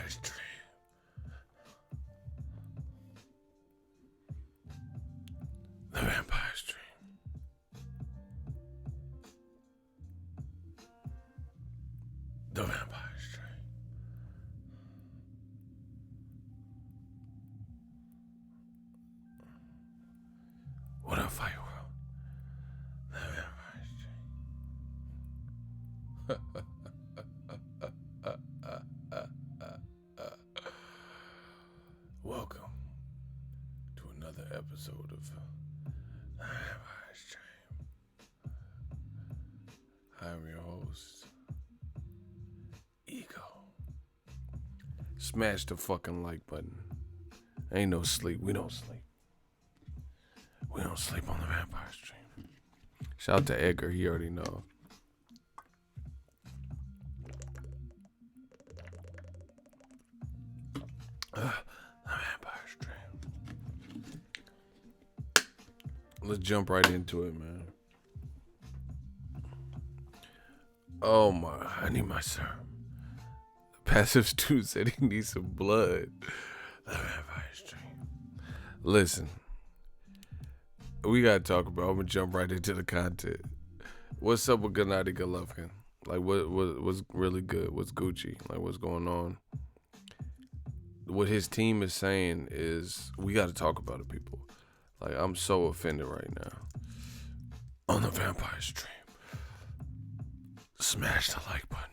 vampire's dream. The vampire's dream. The vampire's dream. What up, Fight World? The vampire's dream. Welcome to another episode of The Vampire's Dream. I'm your host, Ego. Smash the fucking like button. Ain't no sleep. We don't sleep. We don't sleep on The Vampire's Dream. Shout out to Edgar. He already know. The Vampire's Dream. Let's jump right into it, man. Oh my, I need my serum. Passive Stu said he needs some blood. The Vampire's Dream. Listen, we gotta talk about. I'm gonna jump right into the content. What's up with Gennady Golovkin? Like, what's really good? What's Gucci? Like, what's going on? What his team is saying is, we gotta talk about it, people. Like, I'm so offended right now. On The Vampire's Dream. Smash the like button.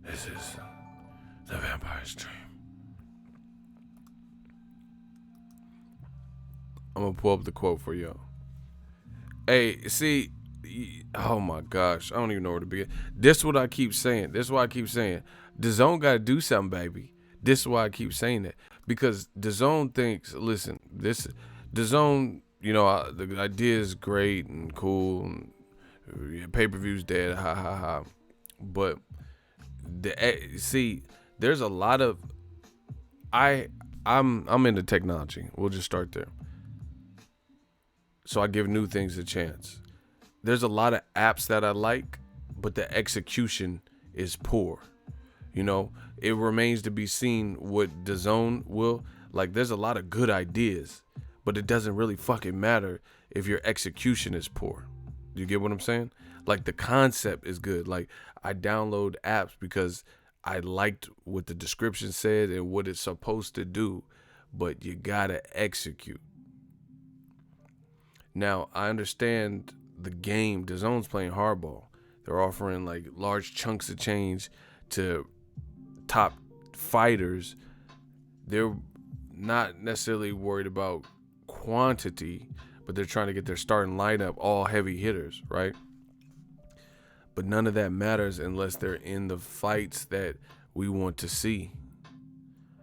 This is The Vampire's Dream. I'm gonna pull up the quote for y'all. Hey, see, oh my gosh, I don't even know where to begin. This is what I keep saying. This is why I keep saying, DAZN gotta do something, baby. This is why I keep saying that. Because DAZN thinks, listen, DAZN, you know, the idea is great and cool, and pay-per-view's dead, ha ha ha. But see, there's a lot of I'm into technology. We'll just start there. So I give new things a chance. There's a lot of apps that I like, but the execution is poor. You know, it remains to be seen what DAZN will. Like, there's a lot of good ideas, but it doesn't really fucking matter if your execution is poor. You get what I'm saying? Like, the concept is good. Like, I download apps because I liked what the description said and what it's supposed to do, but you gotta execute. Now, I understand the game. DAZN's playing hardball. They're offering like large chunks of change to top fighters. They're not necessarily worried about quantity, but they're trying to get their starting lineup all heavy hitters, right? But none of that matters unless they're in the fights that we want to see,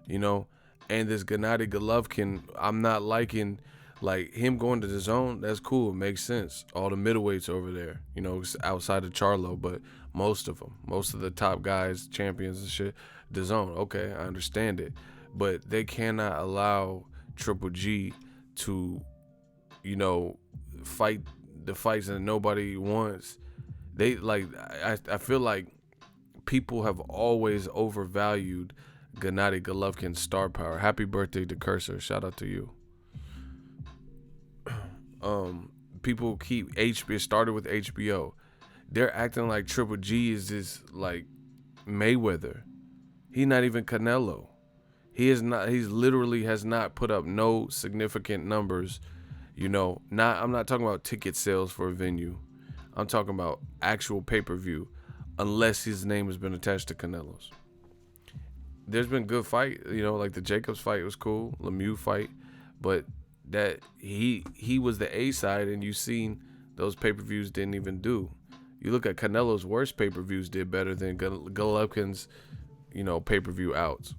you know? And this Gennady Golovkin, I'm not liking, like, him going to DAZN. That's cool. It makes sense. All the middleweights over there, you know, outside of Charlo, but most of them, most of the top guys, champions and shit, DAZN. Okay, I understand it. But they cannot allow Triple G to, you know, fight the fights that nobody wants. They, like, I feel like people have always overvalued Gennady Golovkin's star power. Happy birthday to Cursor. Shout out to you. People keep HBO started with HBO. They're acting like Triple G is this like Mayweather. He's not even Canelo. He is not. He's literally has not put up no significant numbers. You know, I'm not talking about ticket sales for a venue. I'm talking about actual pay-per-view, unless his name has been attached to Canelo's. There's been good fight, you know, like the Jacobs fight was cool, Lemieux fight, but that he was the A side, and you seen those pay-per-views didn't even do. You look at Canelo's worst pay-per-views did better than Golovkin's, you know, pay-per-view outs.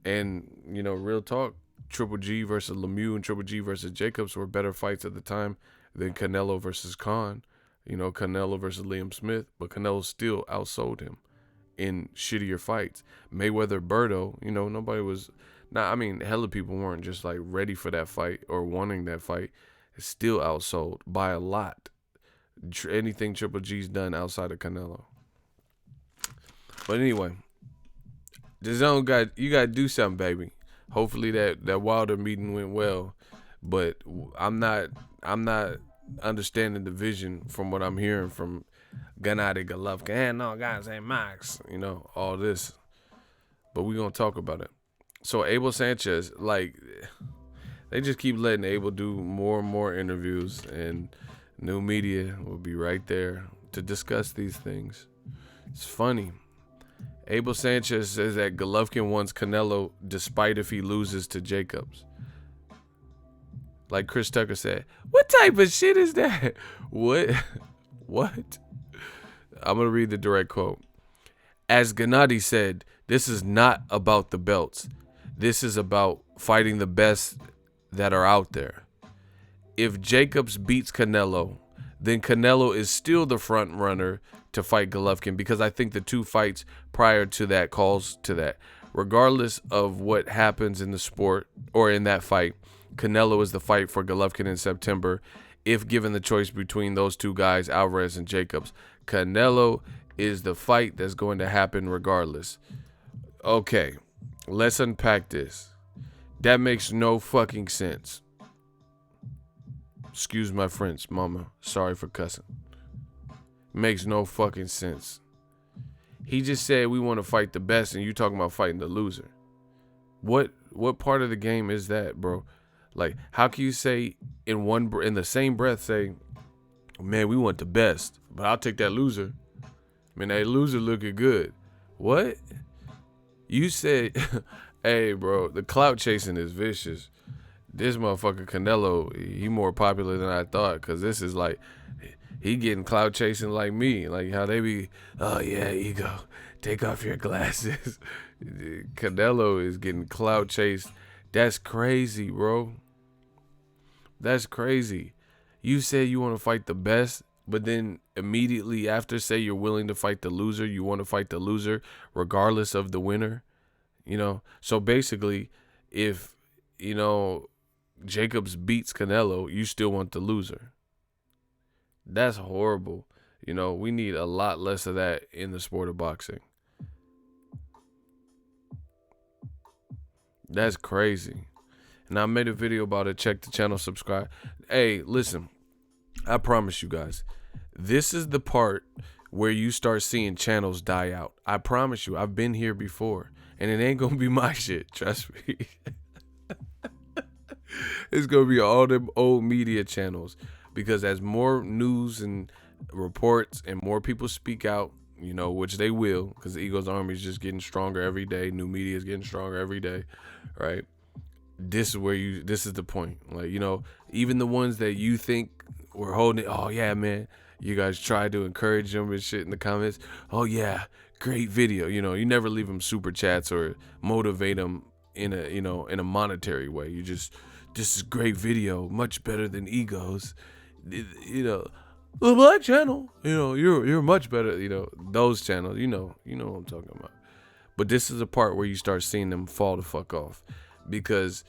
And, you know, real talk, Triple G versus Lemieux and Triple G versus Jacobs were better fights at the time than Canelo versus Khan. You know, Canelo versus Liam Smith, but Canelo still outsold him in shittier fights. Mayweather Berto, you know, nobody was Now, I mean, hella people weren't just like ready for that fight or wanting that fight. It's still outsold by a lot. Anything Triple G's done outside of Canelo. But anyway, DAZN you gotta do something, baby. Hopefully that Wilder meeting went well. But I'm not understanding the vision from what I'm hearing from Gennady, Golovkin. And no, guys ain't Max. You know, all this. But we're gonna talk about it. So Abel Sanchez, like, they just keep letting Abel do more and more interviews, and new media will be right there to discuss these things. It's funny. Abel Sanchez says that Golovkin wants Canelo despite if he loses to Jacobs. Like Chris Tucker said, what type of shit is that? What? What? I'm going to read the direct quote. As Gennady said, this is not about the belts. This is about fighting the best that are out there. If Jacobs beats Canelo, then Canelo is still the front runner to fight Golovkin, because I think the two fights prior to that calls to that. Regardless of what happens in the sport or in that fight, Canelo is the fight for Golovkin in September. If given the choice between those two guys, Alvarez and Jacobs, Canelo is the fight that's going to happen regardless. Okay, let's unpack this. That makes no fucking sense. Excuse my French, mama. Sorry for cussing. Makes no fucking sense. He just said we want to fight the best, and you talking about fighting the loser. What part of the game is that, bro? Like, how can you say in the same breath say, man, we want the best, but I'll take that loser. Man, that loser looking good. What? You said, hey, bro, the clout chasing is vicious. This motherfucker Canelo, he more popular than I thought, because this is like, he getting clout chasing like me. Like how they be, oh yeah, ego, take off your glasses. Canelo is getting clout chased. That's crazy, bro. That's crazy. You say you want to fight the best, but then immediately after say you're willing to fight the loser, you want to fight the loser regardless of the winner. You know, so basically, if, you know, Jacobs beats Canelo, you still want the loser. That's horrible. You know, we need a lot less of that in the sport of boxing. That's crazy. And I made a video about it. Check the channel, subscribe. Hey, listen, I promise you guys, this is the part where you start seeing channels die out. I promise you, I've been here before, and it ain't gonna be my shit. Trust me. It's gonna be all them old media channels, because as more news and reports and more people speak out, you know, which they will, because the Eagles Army is just getting stronger every day. New media is getting stronger every day, right? This is the point. Like, you know, even the ones that you think were holding it, oh yeah, man, you guys try to encourage them and shit in the comments. Oh yeah, great video. You know, you never leave them super chats or motivate them in a, you know, in a monetary way. You just, this is great video, much better than Egos. You know, the Black channel, you know, you're much better. You know, those channels, you know what I'm talking about. But this is the part where you start seeing them fall the fuck off, because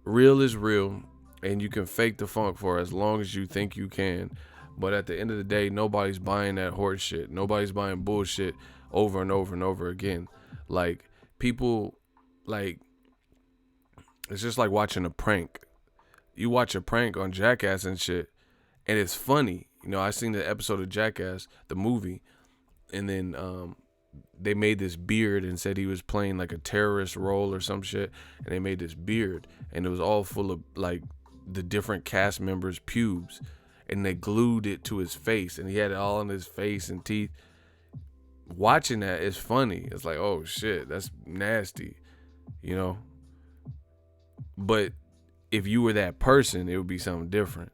real is real, and you can fake the funk for as long as you think you can. But at the end of the day, nobody's buying that horse shit. Nobody's buying bullshit over and over and over again. Like, people, like, it's just like watching a prank. You watch a prank on Jackass and shit, and it's funny. You know, I seen the episode of Jackass, the movie, and then they made this beard and said he was playing like a terrorist role or some shit, and they made this beard, and it was all full of like the different cast members' pubes, and they glued it to his face, and he had it all on his face and teeth. Watching that is funny. It's like, oh shit, that's nasty, you know. But if you were that person, it would be something different.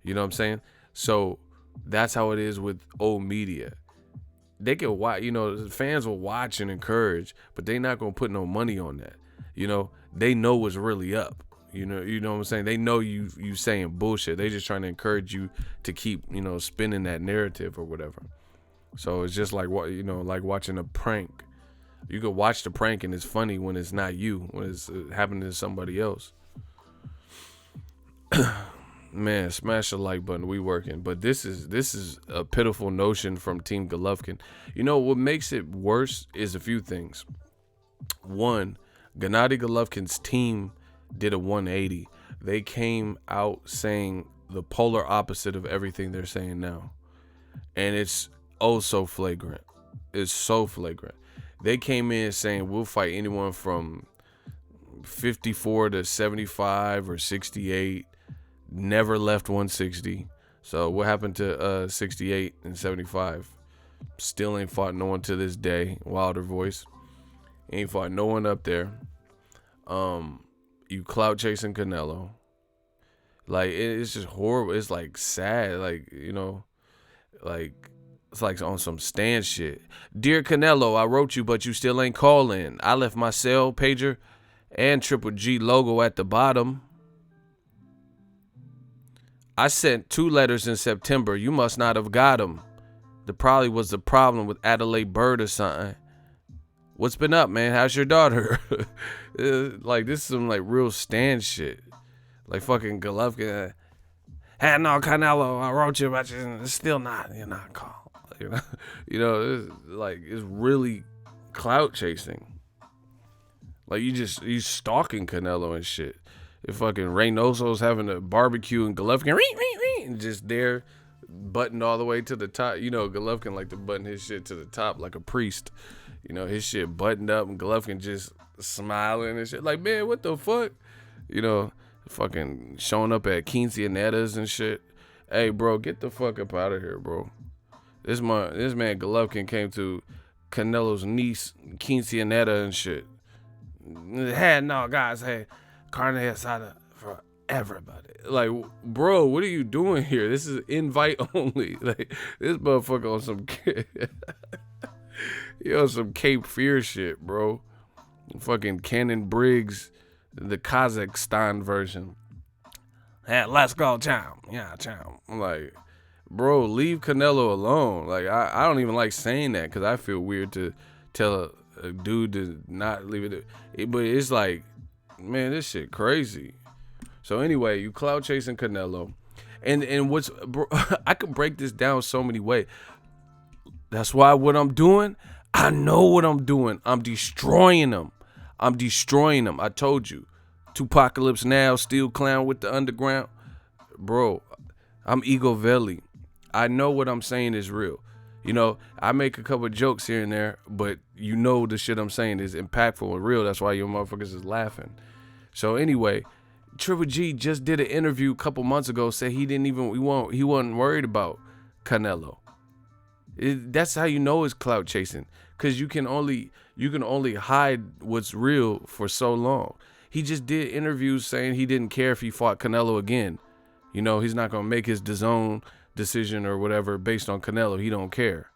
You know what I'm saying? So that's how it is with old media. They can watch, you know, fans will watch and encourage, but they not gonna put no money on that. You know, they know what's really up. You know what I'm saying? They know you saying bullshit. They just trying to encourage you to keep, you know, spinning that narrative or whatever. So it's just like what, you know, like watching a prank You could watch the prank and it's funny when it's not you, when it's happening to somebody else. Man, smash the like button. We working, but this is a pitiful notion from Team Golovkin. You know what makes it worse is a few things. One, Gennady Golovkin's team did a 180. They came out saying the polar opposite of everything they're saying now, and it's oh so flagrant. It's so flagrant. They came in saying we'll fight anyone from 54 to 75 or 68. Never left 160. So what happened to 68 and 75? Still ain't fought no one to this day. Wilder voice. Ain't fought no one up there. You clout chasing Canelo. Like, it's just horrible. It's like sad. Like, you know, like it's like on some Stan shit. Dear Canelo, I wrote you, but you still ain't calling. I left my cell pager and Triple G logo at the bottom. I sent 2 letters in September. You must not have got them. There probably was the problem with Adelaide Bird or something. What's been up, man? How's your daughter? Like, this is some, like, real Stan shit. Like, fucking Golovkin. Hey, no, Canelo, I wrote you, but you're still not. You're not called. You know, it's, like, it's really clout chasing. Like, you stalking Canelo and shit. If fucking Reynoso's having a barbecue and Golovkin and just there buttoned all the way to the top. You know, Golovkin like to button his shit to the top like a priest. You know, his shit buttoned up and Golovkin just smiling and shit. Like, man, what the fuck? You know, fucking showing up at quinceañeras and shit. Hey, bro, get the fuck up out of here, bro. This man Golovkin came to Canelo's niece quinceañera and shit. Had no guys, hey. Carne asada for everybody. Like, bro, what are you doing here? This is invite only. Like, this motherfucker on some some Cape Fear shit, bro. Fucking Cannon Briggs, the Kazakhstan version. Hey, let's go, chow. Yeah, chow. I'm like, bro, leave Canelo alone. Like, I don't even like saying that because I feel weird to tell a dude to not leave it. But it's like, man, this shit crazy. So anyway, you clout chasing Canelo, and what's bro, I could break this down so many ways. That's why what I'm doing, I know what I'm doing. I'm destroying them. I told you, Tupacalypse Now, still clown with the underground, bro. I'm Ego Valley. I know what I'm saying is real. You know, I make a couple of jokes here and there, but you know the shit I'm saying is impactful and real. That's why you motherfuckers is laughing. So anyway, Triple G just did an interview a couple months ago, said he wasn't worried about Canelo. That's how you know it's clout chasing, because you can only hide what's real for so long. He just did interviews saying he didn't care if he fought Canelo again. You know, he's not gonna make his DAZN decision or whatever based on Canelo. He don't care.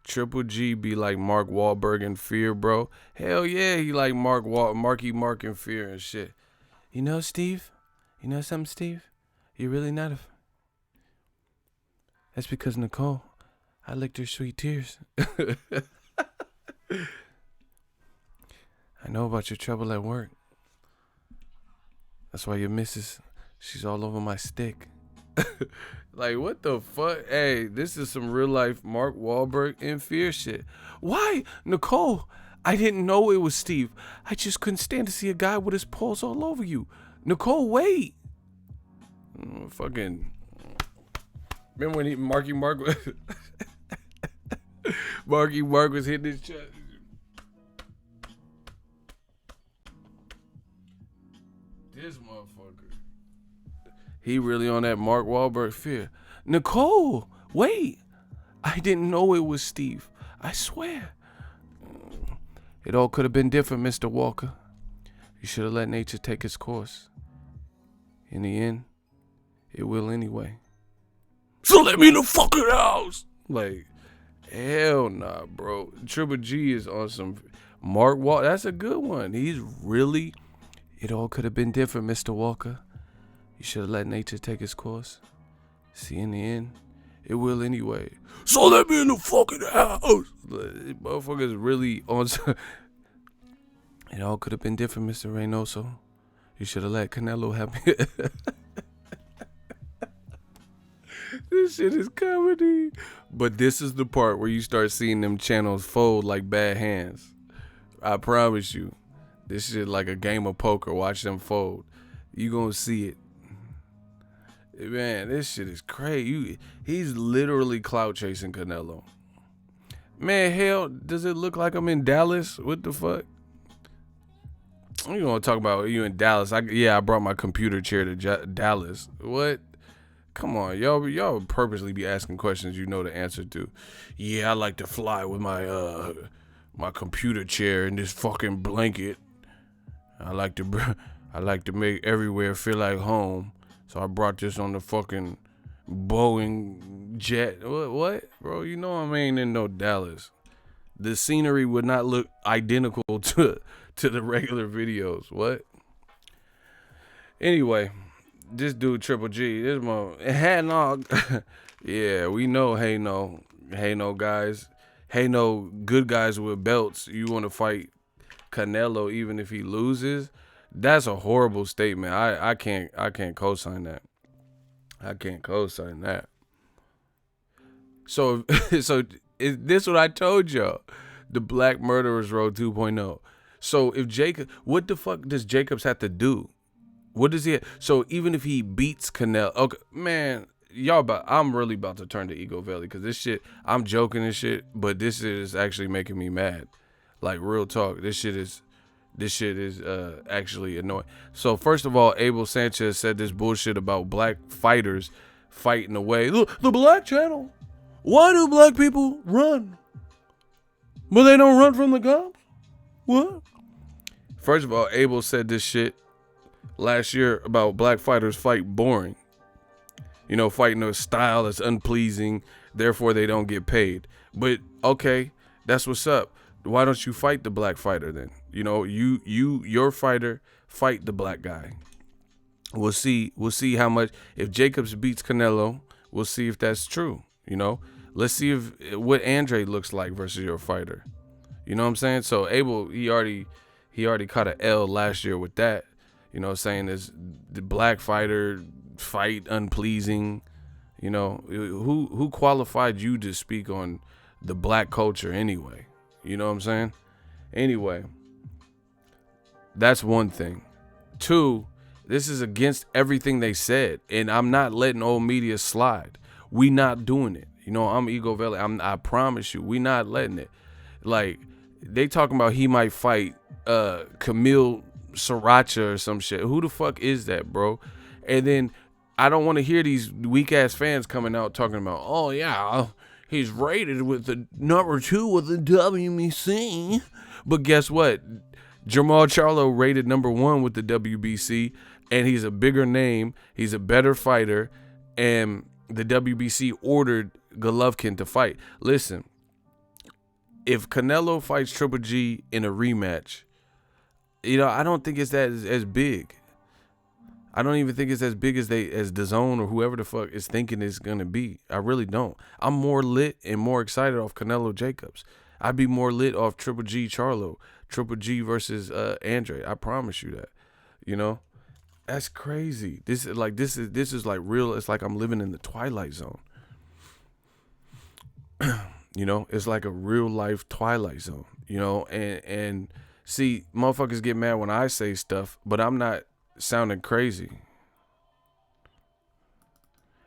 Triple G be like Mark Wahlberg in Fear, bro. Hell yeah, he like Marky Mark in Fear and shit. You know, Steve? You know something, Steve? You're really not a... That's because Nicole, I licked her sweet tears. I know about your trouble at work. That's why your missus, she's all over my stick. Like, what the fuck? Hey, this is some real life Mark Wahlberg in Fear shit. Why? Nicole, I didn't know it was Steve. I just couldn't stand to see a guy with his paws all over you. Nicole, wait. Fucking. Remember when Marky Mark was Marky Mark was hitting his chest? This motherfucker. He really on that Mark Wahlberg Fear. Nicole, wait. I didn't know it was Steve. I swear. It all could have been different, Mr. Walker. You should have let nature take its course. In the end, it will anyway. So let me in the fucking house. Like, hell nah, bro. Triple G is on some Mark Walker. That's a good one. He's really... It all could have been different, Mr. Walker. You should have let nature take its course. See, in the end, It will anyway. So let me in the fucking house. Motherfuckers really on. It all could have been different, Mr. Reynoso. You should have let Canelo have me. This shit is comedy. But this is the part where you start seeing them channels fold like bad hands. I promise you. This shit like a game of poker. Watch them fold. You gonna see it. Man, this shit is crazy. He's literally clout chasing Canelo. Man, hell, does it look like I'm in Dallas? What the fuck? You gonna talk about you in Dallas? I brought my computer chair to Dallas. What? Come on, y'all purposely be asking questions you know the answer to. Yeah, I like to fly with my my computer chair and this fucking blanket. I like to make everywhere feel like home. So I brought this on the fucking Boeing jet. What? Bro, you know I ain't in no Dallas. The scenery would not look identical to the regular videos. What? Anyway, this dude Triple G, this hey no. Yeah, we know hey no guys. Hey no good guys with belts. You want to fight Canelo even if he loses? That's a horrible statement. I can't co-sign that. I can't co-sign that. So is this what I told y'all? The Black Murderers Road 2.0. So if what the fuck does Jacobs have to do? What does he have? So even if he beats Canelo, okay, man, I'm really about to turn to Ego Valley because this shit, I'm joking and shit, but this shit is actually making me mad. Like real talk, this shit is actually annoying. So first of all, Abel Sanchez said this bullshit about black fighters fighting away. Look, the black channel. Why do black people run? But they don't run from the cops? What? First of all, Abel said this shit last year about black fighters fight boring. You know, fighting a style that's unpleasing, therefore they don't get paid. But okay, that's what's up. Why don't you fight the black fighter then? You know, your fighter, fight the black guy. We'll see how much. If Jacobs beats Canelo, we'll see if that's true. You know, let's see what Andre looks like versus your fighter. You know what I'm saying? So Abel, he already caught an L last year with that. You know, saying this the black fighter fight unpleasing. You know, who qualified you to speak on the black culture anyway? You know what I'm saying? Anyway, that's one thing. Two, this is against everything they said, and I'm not letting old media slide. We not doing it. You know, I'm Ego Valley. I promise you, we not letting it. Like, they talking about he might fight Camille Sriracha or some shit. Who the fuck is that, bro? And then I don't want to hear these weak ass fans coming out talking about, oh yeah, he's rated with the number 2 with the WBC. But guess what? Jamal Charlo rated number 1 with the WBC, and he's a bigger name. He's a better fighter, and the WBC ordered Golovkin to fight. Listen, if Canelo fights Triple G in a rematch, you know, I don't think it's that as big. I don't even think it's as big as DAZN or whoever the fuck is thinking it's gonna be. I really don't. I'm more lit and more excited off Canelo Jacobs. I'd be more lit off Triple G Charlo, Triple G versus Andre. I promise you that. You know, that's crazy. This is like real. It's like I'm living in the Twilight Zone. You know, it's like a real life Twilight Zone. You know, and see, motherfuckers get mad when I say stuff, but I'm not sounding crazy.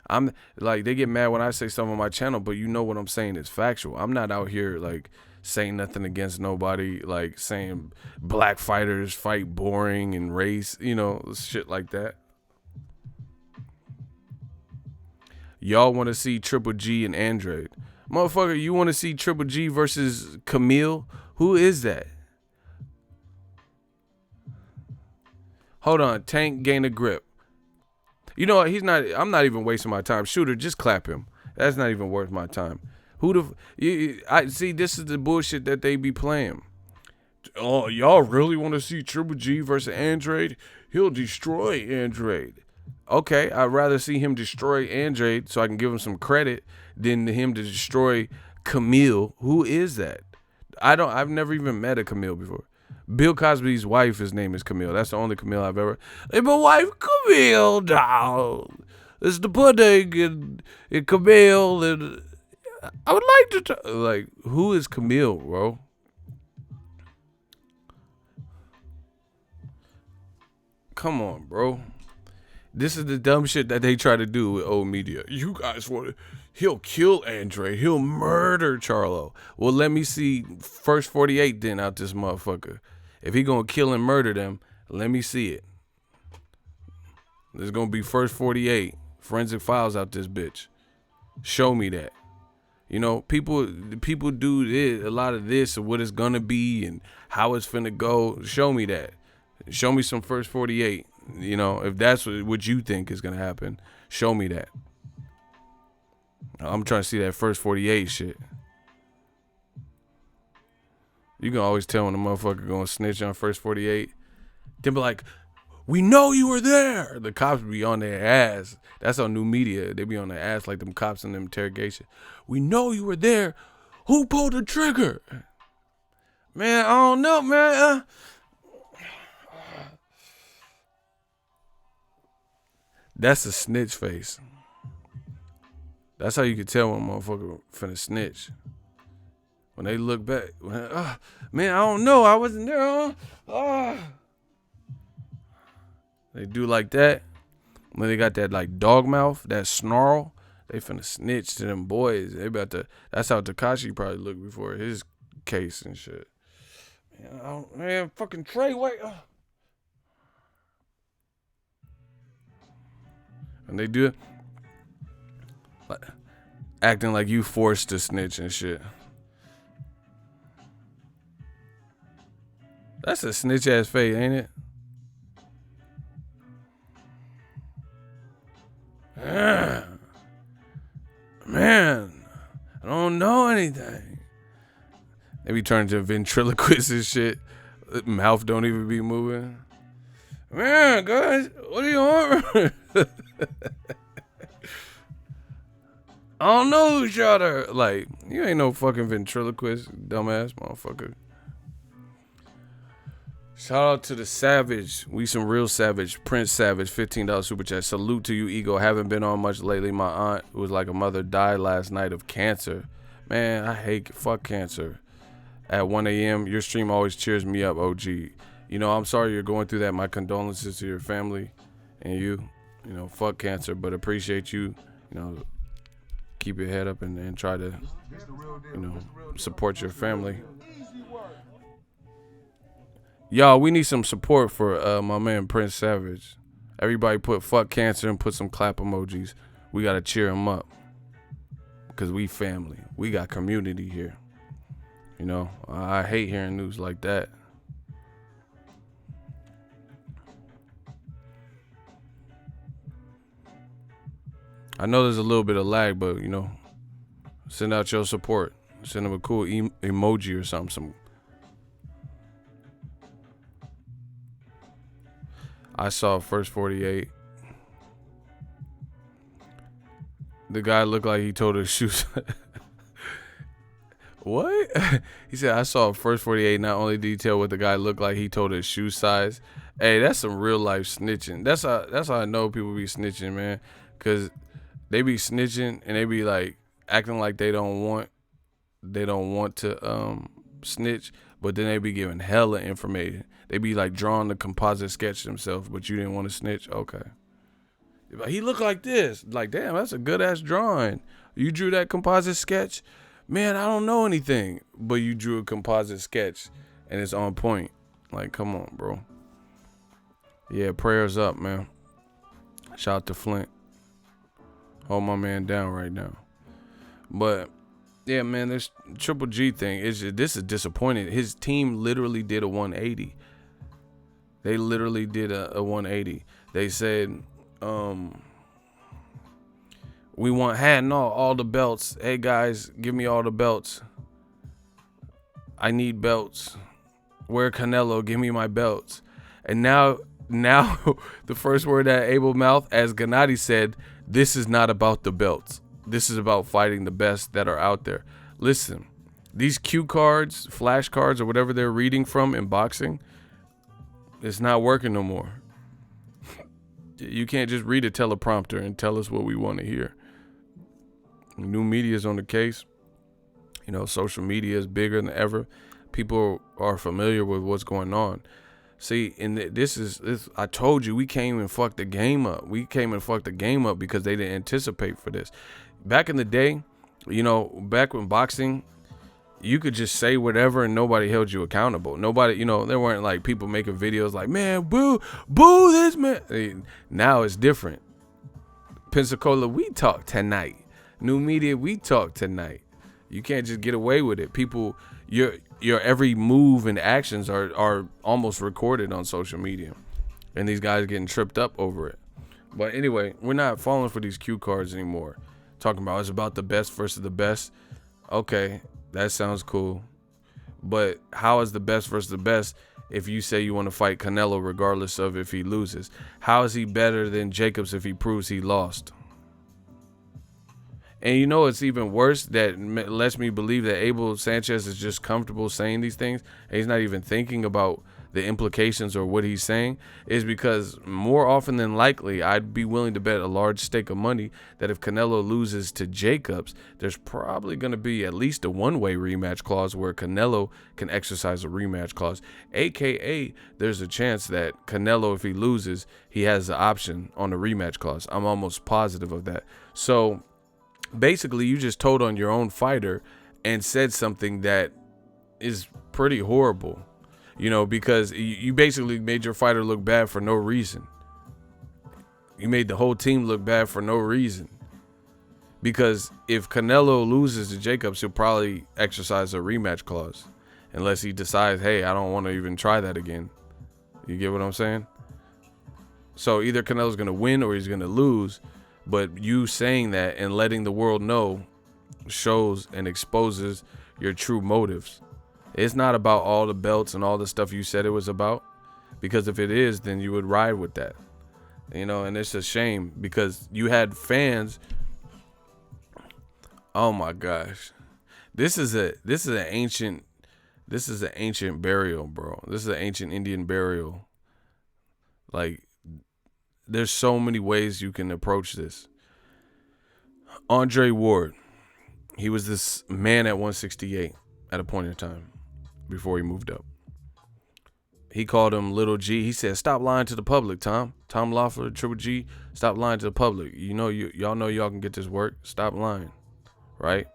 I'm like, they get mad when I say stuff on my channel, but you know what I'm saying is factual. I'm not out here like saying nothing against nobody, like saying black fighters fight boring and race, you know, shit like that. Y'all want to see Triple G and Andre. Motherfucker, you want to see Triple G versus Camille? Who is that? Hold on, Tank gain a grip. You know what? I'm not even wasting my time. Shooter, just clap him. That's not even worth my time. I see. This is the bullshit that they be playing. Oh, y'all really want to see Triple G versus Andre? He'll destroy Andre. Okay, I'd rather see him destroy Andre so I can give him some credit than him to destroy Camille. Who is that? I've never even met a Camille before. Bill Cosby's wife, his name is Camille. That's the only Camille I've ever. Hey, my wife Camille, dog. It's the pudding and Camille, and I would like to like, who is Camille, bro? Come on, bro. This is the dumb shit that they try to do with old media. You guys want to, he'll kill Andre. He'll murder Charlo. Well, let me see first 48 then out this motherfucker. If he gonna kill and murder them, let me see it. There's gonna be first 48 forensic files out this bitch. Show me that. You know, people do this, a lot of this, and what it's gonna be and how it's finna go. Show me that. Show me some first 48. You know, if that's what you think is gonna happen, show me that. I'm trying to see that first 48 shit. You can always tell when a motherfucker gonna snitch on first 48. Then be like, we know you were there. The cops be on their ass. That's on new media. They be on their ass like them cops in them interrogation. We know you were there. Who pulled the trigger? Man, I don't know, man. That's a snitch face. That's how you can tell when a motherfucker finna snitch. When they look back, man, I don't know. I wasn't there. They do like that. When they got that like dog mouth, that snarl, they finna snitch to them boys. They about to. That's how Tekashi probably looked before his case and shit. Man, fucking Trey, wait. And they do it, like, acting like you forced to snitch and shit. That's a snitch ass face, ain't it? Man, I don't know anything. They be turning to ventriloquist and shit. Mouth don't even be moving. Man, guys, what do you want? I don't know who shot her. Like, you ain't no fucking ventriloquist, dumbass motherfucker. Shout out to the Savage. We some real savage. Prince Savage, $15 super chat. Salute to you, Ego. Haven't been on much lately. My aunt, who was like a mother, died last night of cancer. Man, I hate fuck cancer. At 1 a.m., your stream always cheers me up, OG. You know, I'm sorry you're going through that. My condolences to your family and you. You know, fuck cancer, but appreciate you. You know, keep your head up and try to, you know, support your family. Y'all, we need some support for my man Prince Savage. Everybody put fuck cancer and put some clap emojis. We got to cheer him up. Because we family. We got community here. You know, I hate hearing news like that. I know there's a little bit of lag, but, you know, send out your support. Send them a cool emoji or something. I saw first 48. The guy looked like he told his shoes. What? He said, I saw first 48. Not only detail what the guy looked like, he told his shoe size. Hey, that's some real life snitching. That's how I know people be snitching, man. Because they be snitching and they be like acting like they don't want to snitch, but then they be giving hella information. They be like drawing the composite sketch themselves, but you didn't want to snitch? Okay. He looked like this. Like, damn, that's a good ass drawing. You drew that composite sketch? Man, I don't know anything. But you drew a composite sketch and it's on point. Like, come on, bro. Yeah, prayers up, man. Shout out to Flint. Hold my man down right now. But yeah, man, this Triple G thing this is disappointing. His team literally did a 180. They literally did a 180. They said, we want all the belts. Hey guys, give me all the belts. I need belts. Where Canelo? Give me my belts. And now Now, the first word that Abel mouth, as Gennady said, this is not about the belts. This is about fighting the best that are out there. Listen, these cue cards, flashcards, or whatever they're reading from in boxing, it's not working no more. You can't just read a teleprompter and tell us what we want to hear. New media is on the case. You know, social media is bigger than ever. People are familiar with what's going on. See, and this. I told you, we came and fucked the game up. We came and fucked the game up because they didn't anticipate for this. Back in the day, you know, back when boxing, you could just say whatever and nobody held you accountable. Nobody, you know, there weren't like people making videos like, man, boo this man. Now it's different. Pensacola, we talk tonight. New media, we talk tonight. You can't just get away with it. People, your every move and actions are almost recorded on social media, and these guys getting tripped up over it. But anyway, we're not falling for these cue cards anymore. Talking about it's about the best versus the best. Okay, that sounds cool, but how is the best versus the best if you say you want to fight Canelo regardless of if he loses? How is he better than Jacobs if he proves he lost? And you know it's even worse, that lets me believe that Abel Sanchez is just comfortable saying these things and he's not even thinking about the implications or what he's saying, is because more often than likely I'd be willing to bet a large stake of money that if Canelo loses to Jacobs, there's probably going to be at least a one-way rematch clause where Canelo can exercise a rematch clause, aka there's a chance that Canelo, if he loses, he has the option on a rematch clause. I'm almost positive of that. So basically, you just told on your own fighter and said something that is pretty horrible, you know, because you basically made your fighter look bad for no reason. You made the whole team look bad for no reason. Because if Canelo loses to Jacobs, he'll probably exercise a rematch clause unless he decides, hey, I don't want to even try that again. You get what I'm saying? So either Canelo's going to win or he's going to lose. But you saying that and letting the world know shows and exposes your true motives. It's not about all the belts and all the stuff you said it was about, because if it is, then you would ride with that, you know. And it's a shame because you had fans. Oh my gosh, this is an ancient burial, bro. This is an ancient Indian burial. Like, there's so many ways you can approach this. Andre Ward, he was this man at 168 at a point in time before he moved up. He called him Little G. He said, stop lying to the public, Tom. Tom Loeffler, Triple G, stop lying to the public. You know, y'all know y'all can get this work. Stop lying, right?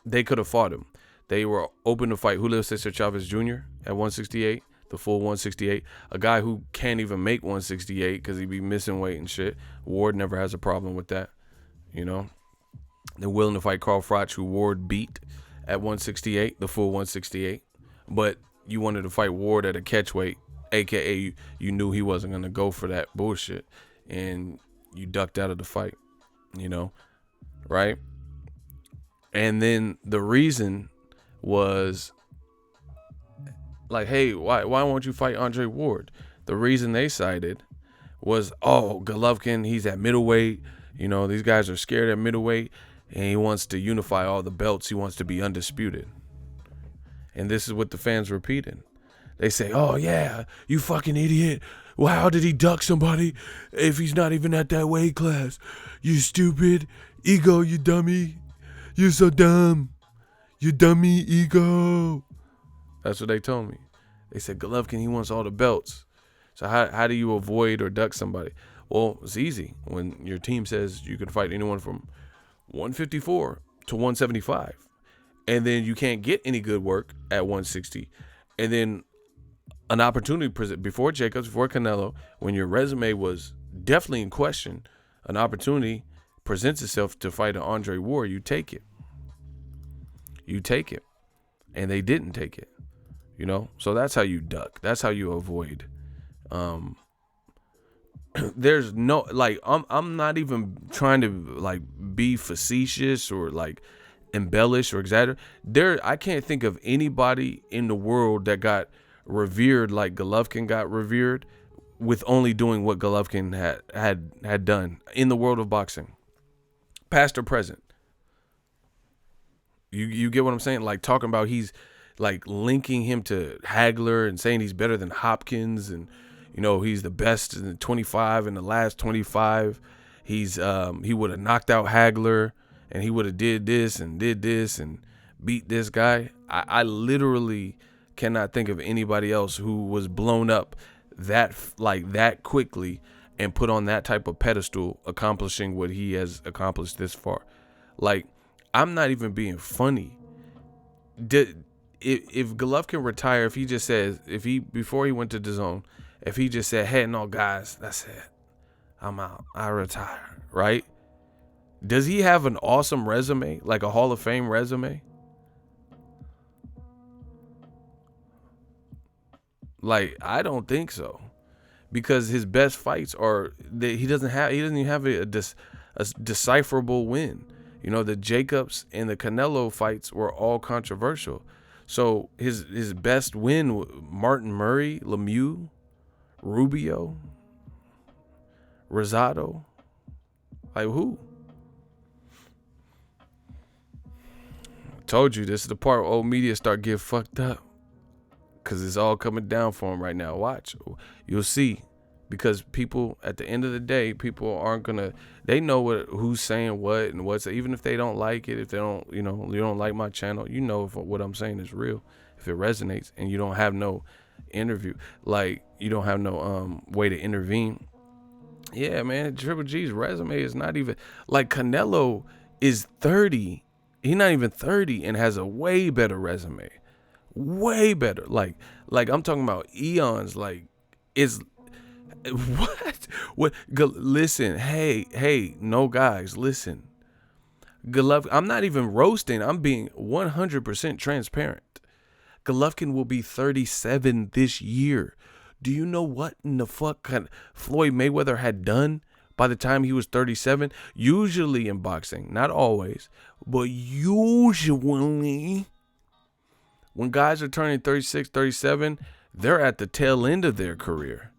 They could have fought him. They were open to fight Julio Cesar Chavez Jr. at 168. The full 168, a guy who can't even make 168 because he'd be missing weight and shit. Ward never has a problem with that, you know. They're willing to fight Carl Froch, who Ward beat at 168, the full 168. But you wanted to fight Ward at a catch weight, aka you knew he wasn't going to go for that bullshit, and you ducked out of the fight, you know, right? And then the reason was, like, hey, why won't you fight Andre Ward? The reason they cited was, oh, Golovkin, he's at middleweight. You know, these guys are scared at middleweight, and he wants to unify all the belts. He wants to be undisputed. And this is what the fans repeated. They say, oh, yeah, you fucking idiot. Well, how did he duck somebody if he's not even at that weight class? You stupid. Ego, you dummy. You're so dumb. You dummy, ego. That's what they told me. They said, Golovkin, he wants all the belts. So how do you avoid or duck somebody? Well, it's easy. When your team says you can fight anyone from 154 to 175, and then you can't get any good work at 160, and then an opportunity present before Jacobs, before Canelo, when your resume was definitely in question, an opportunity presents itself to fight an Andre Ward, you take it. You take it. And they didn't take it. You know, so that's how you duck. That's how you avoid. There's no, like, I'm not even trying to like be facetious or like embellish or exaggerate. I can't think of anybody in the world that got revered like Golovkin got revered, with only doing what Golovkin had done in the world of boxing, past or present. You get what I'm saying? Like talking about he's like linking him to Hagler and saying he's better than Hopkins, and he's the best in the 25 in the last 25. He would have knocked out Hagler, and he would have did this and beat this guy. I literally cannot think of anybody else who was blown up that quickly and put on that type of pedestal, accomplishing what he has accomplished this far. Like, I'm not even being funny. If Golovkin retire, if he just says, before he went to DAZN, if he just said, hey, no, guys, that's it, I'm out, I retire, right? Does he have an awesome resume, like a Hall of Fame resume? Like, I don't think so, because his best fights are that he doesn't even have a decipherable win. The Jacobs and the Canelo fights were all controversial. So his best win, Martin Murray, Lemieux, Rubio, Rosado, like who? I told you, this is the part where old media start getting fucked up. Because it's all coming down for him right now. Watch. You'll see. Because people, at the end of the day, people aren't going to, they know who's saying what and what's, even if they don't like it, if they don't, you don't like my channel, if what I'm saying is real, if it resonates, and you don't have no interview, like, you don't have no way to intervene. Yeah, man, Triple G's resume is not even, like, Canelo is 30. He's not even 30 and has a way better resume. Way better. Like I'm talking about eons. Like, it's what listen, hey, no, guys, listen. Golovkin, I'm not even roasting, I'm being 100% transparent. Golovkin will be 37 this year. Do you know what in the fuck Floyd Mayweather had done by the time he was 37? Usually in boxing, not always, but usually when guys are turning 36, 37, they're at the tail end of their career.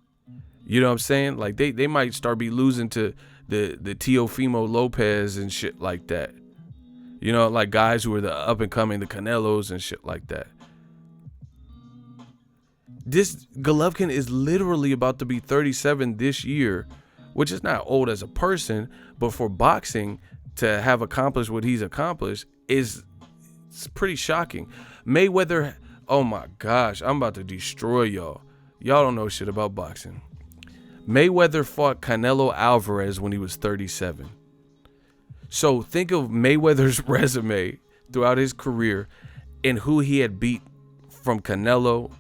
You know what I'm saying? Like, they might start be losing to the Teofimo Lopez and shit like that. Like guys who are the up and coming, the Canelos and shit like that. This Golovkin is literally about to be 37 this year, which is not old as a person, but for boxing to have accomplished what he's accomplished it's pretty shocking. Mayweather, oh my gosh, I'm about to destroy y'all. Y'all don't know shit about boxing. Mayweather fought Canelo Alvarez when he was 37. So think of Mayweather's resume throughout his career and who he had beat from Canelo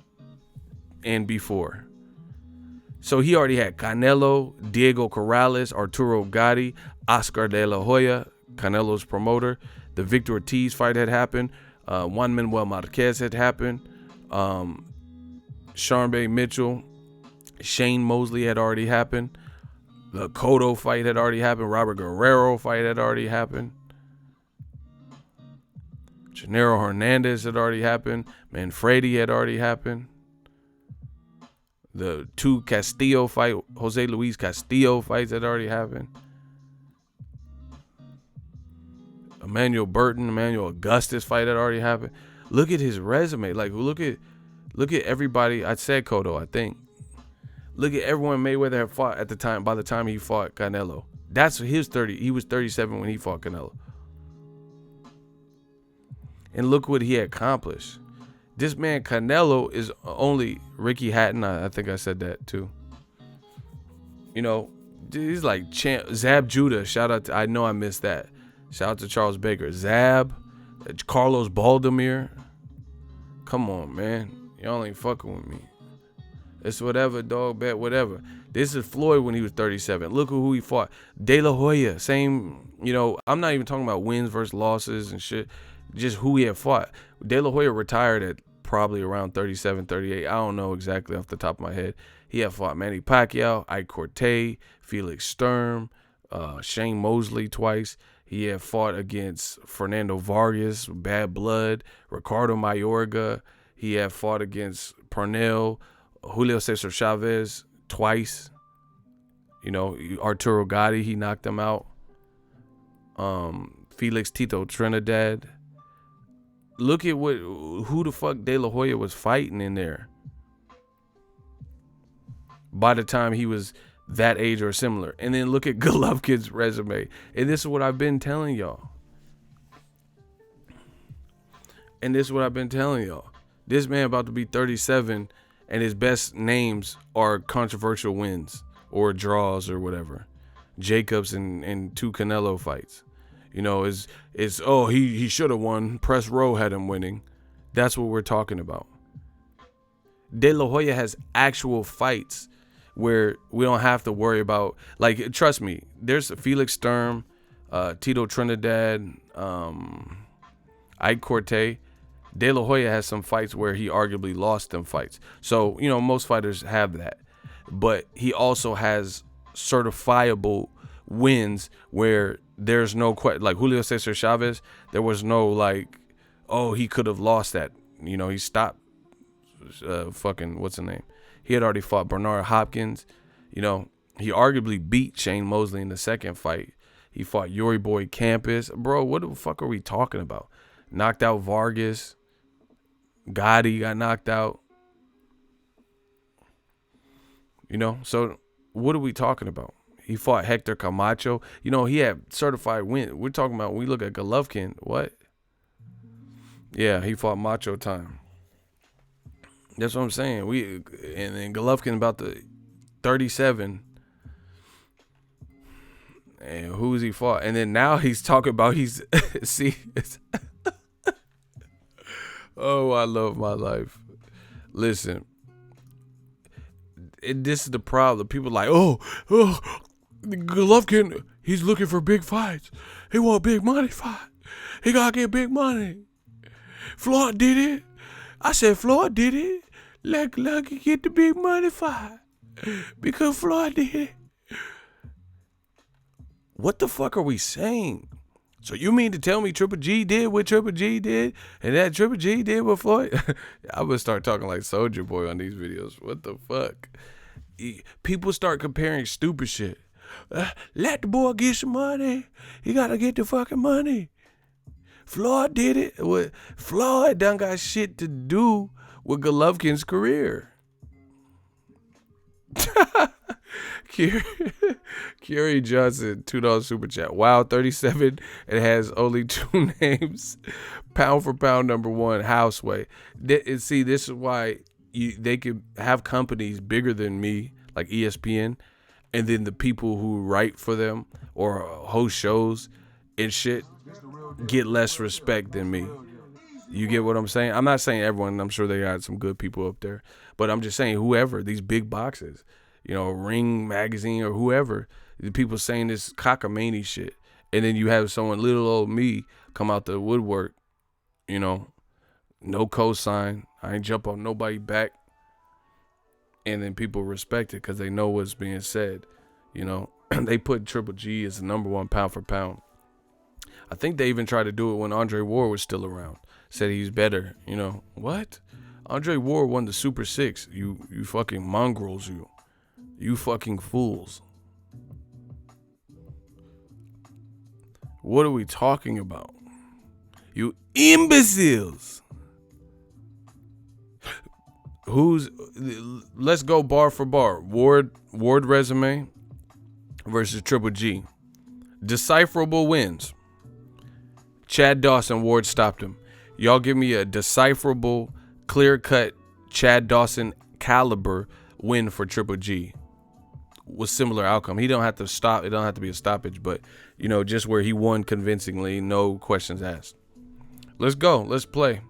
and before. So he already had Canelo, Diego Corrales, Arturo Gatti, Oscar De La Hoya, Canelo's promoter. The Victor Ortiz fight had happened. Juan Manuel Marquez had happened. Sharmba Mitchell, Shane Mosley had already happened. The Cotto fight had already happened. Robert Guerrero fight had already happened. Gennaro Hernandez had already happened. Manfredi had already happened. The two Castillo fight, Jose Luis Castillo fights had already happened. Emmanuel Burton, Emmanuel Augustus fight had already happened. Look at his resume. Like, look at everybody. I said Cotto, I think. Look at everyone Mayweather had fought at the time. By the time he fought Canelo, that's his 30. He was 37 when he fought Canelo. And look what he accomplished. This man Canelo is only Ricky Hatton. I think I said that too. He's like champ. Zab Judah. Shout out to, I know I missed that. Shout out to Charles Baker. Zab, Carlos Baldomir. Come on, man. Y'all ain't fucking with me. It's whatever, dog, bet, whatever. This is Floyd when he was 37. Look at who he fought. De La Hoya, same, I'm not even talking about wins versus losses and shit. Just who he had fought. De La Hoya retired at probably around 37, 38. I don't know exactly off the top of my head. He had fought Manny Pacquiao, Ike Corte, Felix Sturm, Shane Mosley twice. He had fought against Fernando Vargas, Bad Blood, Ricardo Mayorga. He had fought against Parnell, Julio Cesar Chavez twice. You know, Arturo Gatti, he knocked him out. Felix Tito Trinidad. Look at who the fuck De La Hoya was fighting in there by the time he was that age or similar. And then look at Golovkin's resume. And this is what I've been telling y'all. This man about to be 37 and his best names are controversial wins or draws or whatever. Jacobs and 2 Canelo fights. You know, he should have won. Press row had him winning. That's what we're talking about. De La Hoya has actual fights where we don't have to worry about, like, trust me, there's Felix Sturm, Tito Trinidad, Ike Corte. De La Hoya has some fights where he arguably lost them fights. So, you know, most fighters have that. But he also has certifiable wins where there's no question. Like Julio Cesar Chavez, there was no like, oh, he could have lost that. You know, he stopped what's the name? He had already fought Bernard Hopkins. You know, he arguably beat Shane Mosley in the second fight. He fought Yuri Boy Campus. Bro, what the fuck are we talking about? Knocked out Vargas. Gotti got knocked out. You know, so what are we talking about? He fought Hector Camacho. You know, he had certified wins. We're talking about, when we look at Golovkin, what? Yeah, he fought Macho Time. That's what I'm saying. And then Golovkin about the 37. And who's he fought? And then now he's talking about oh, I love my life. Listen, this is the problem. People like, oh, Golovkin, he's looking for big fights. He want a big money fight. He gotta get big money. Floyd did it. I said Floyd did it. Like he get the big money fight because Floyd did it. What the fuck are we saying? So you mean to tell me Triple G did what Triple G did, and that Triple G did what Floyd? I'm gonna start talking like Soulja Boy on these videos. What the fuck? People start comparing stupid shit. Let the boy get some money. He gotta get the fucking money. Floyd did it. Floyd done got shit to do with Golovkin's career. Curie Johnson, $2 super chat. Wow, 37. It has only 2 names. Pound for pound, number 1, Houseway. See, this is why they could have companies bigger than me, like ESPN, and then the people who write for them or host shows and shit get less respect than me. You get what I'm saying? I'm not saying everyone. I'm sure they got some good people up there, but I'm just saying whoever, these big boxes, you know, Ring Magazine or whoever, the people saying this cockamamie shit, and then you have someone, little old me, come out the woodwork, you know, no cosign. I ain't jump on nobody back, and then people respect it because they know what's being said. You know, they put Triple G as the number 1 pound for pound. I think they even tried to do it when Andre Ward was still around. Said he's better. You know, what? Andre Ward won the Super 6. You fucking mongrels, you fucking fools. What are we talking about? You imbeciles. Let's go bar for bar. Ward resume versus Triple G. Decipherable wins. Chad Dawson, Ward stopped him. Y'all give me a decipherable, clear-cut Chad Dawson caliber win for Triple G with similar outcome. He don't have to stop. It don't have to be a stoppage, but, you know, just where he won convincingly, no questions asked. Let's go. Let's play.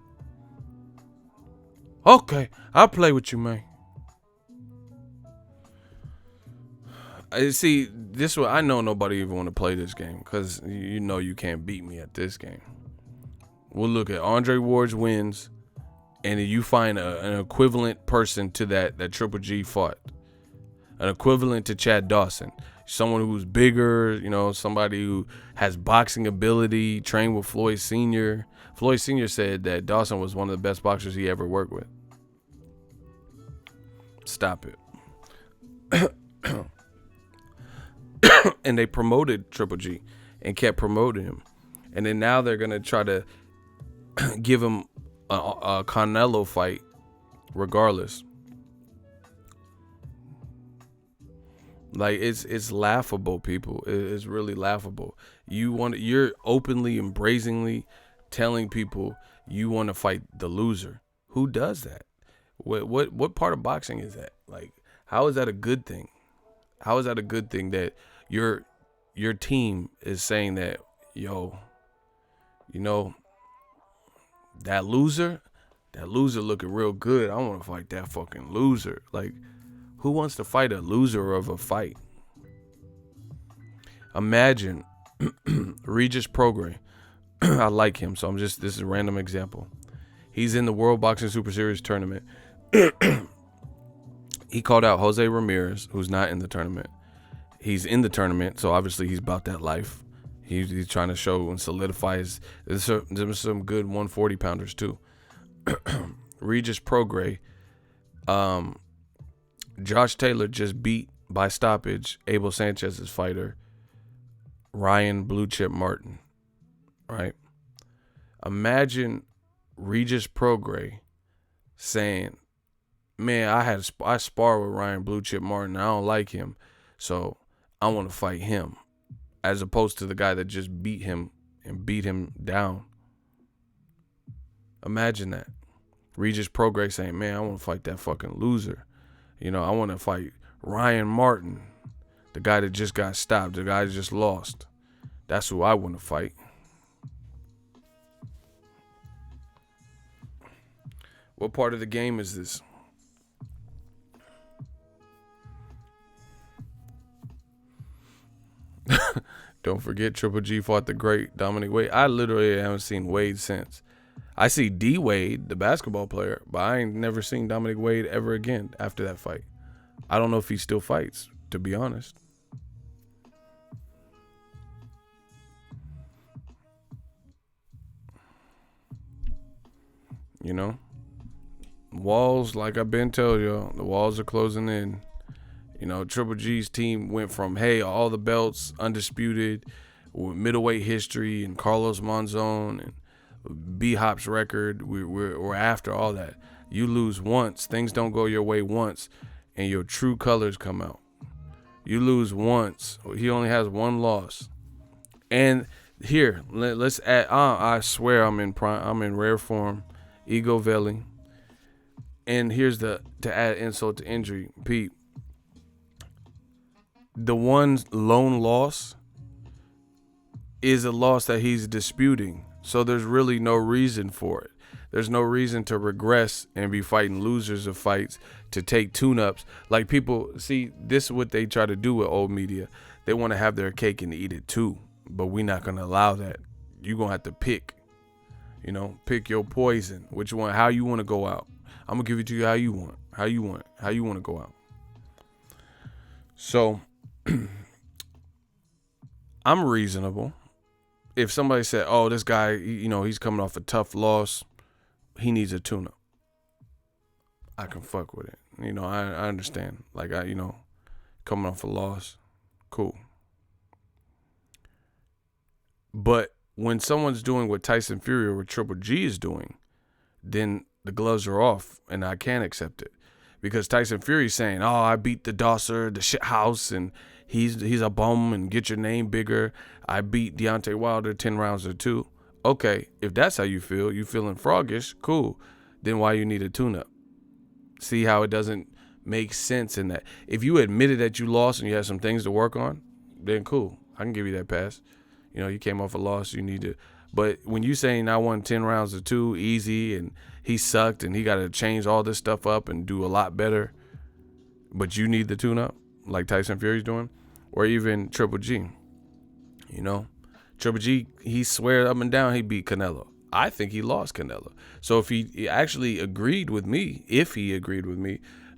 Okay, I'll play with you, man. See, this one, I know nobody even want to play this game because you know you can't beat me at this game. We'll look at Andre Ward's wins, and then you find an equivalent person to that Triple G fought. An equivalent to Chad Dawson. Someone who's bigger, you know, somebody who has boxing ability, trained with Floyd Sr. Floyd Sr. said that Dawson was one of the best boxers he ever worked with. Stop it. And they promoted Triple G and kept promoting him. And then now they're going to try to give him a Canelo fight regardless. Like, it's laughable, people. It's really laughable. You're openly and brazenly telling people you want to fight the loser. Who does that? What part of boxing is that? Like, how is that a good thing? How is that a good thing that your team is saying that, yo, you know, that loser looking real good. I want to fight that fucking loser. Like, who wants to fight a loser of a fight? Imagine Regis Prograis. I like him, so this is a random example. He's in the World Boxing Super Series tournament. He called out Jose Ramirez, who's not in the tournament. He's in the tournament, so obviously he's about that life. He's trying to show and solidify his. There's some good 140 pounders too. Regis Prograis. Josh Taylor just beat by stoppage Abel Sanchez's fighter, Ryan Blue Chip Martin. Right? Imagine Regis Prograis saying, man, I spar with Ryan Blue Chip Martin. I don't like him, so I want to fight him, as opposed to the guy that just beat him and beat him down. Imagine that. Regis Prograis saying, man, I want to fight that fucking loser. You know, I want to fight Ryan Martin, the guy that just got stopped, the guy that just lost. That's who I want to fight. What part of the game is this? Don't forget Triple G fought the great Dominic Wade. I literally haven't seen Wade since. I see D Wade, the basketball player, but I ain't never seen Dominic Wade ever again after that fight. I don't know if he still fights, to be honest. You know? Walls, like I've been telling y'all, the walls are closing in. You know, Triple G's team went from, hey, all the belts, undisputed, with middleweight history, and Carlos Monzon, and B-Hop's record. We're after all that. You lose once, things don't go your way once, and your true colors come out. You lose once. He only has one loss. And here, let's add, I swear I'm in rare form, ego veiling. And here's to add insult to injury, Pete. The one lone loss is a loss that he's disputing. So there's really no reason for it. There's no reason to regress and be fighting losers of fights, to take tune-ups. Like, people, see, this is what they try to do with old media. They want to have their cake and eat it too. But we're not going to allow that. You're going to have to pick. You know, pick your poison. Which one, how you want to go out. I'm going to give it to you how you want. How you want to go out. So, I'm reasonable. If somebody said, oh, this guy, you know, he's coming off a tough loss, he needs a tune-up, I can fuck with it. You know, I understand. Like, coming off a loss, cool. But when someone's doing what Tyson Fury or what Triple G is doing, then the gloves are off, and I can't accept it. Because Tyson Fury's saying, oh, I beat the Dosser, the shit house, and he's a bum, and get your name bigger. I beat Deontay Wilder 10 rounds to 2. Okay, if that's how you feel, you feeling froggish, cool. Then why you need a tune-up? See how it doesn't make sense in that. If you admitted that you lost and you had some things to work on, then cool. I can give you that pass. You know, you came off a loss, you need to. But when you saying I won 10 rounds to 2, easy, and he sucked, and he got to change all this stuff up and do a lot better, but you need the tune-up, like Tyson Fury's doing, or even Triple G. You know, Triple G, he swears up and down he beat Canelo. I think he lost Canelo. So if he actually agreed with me,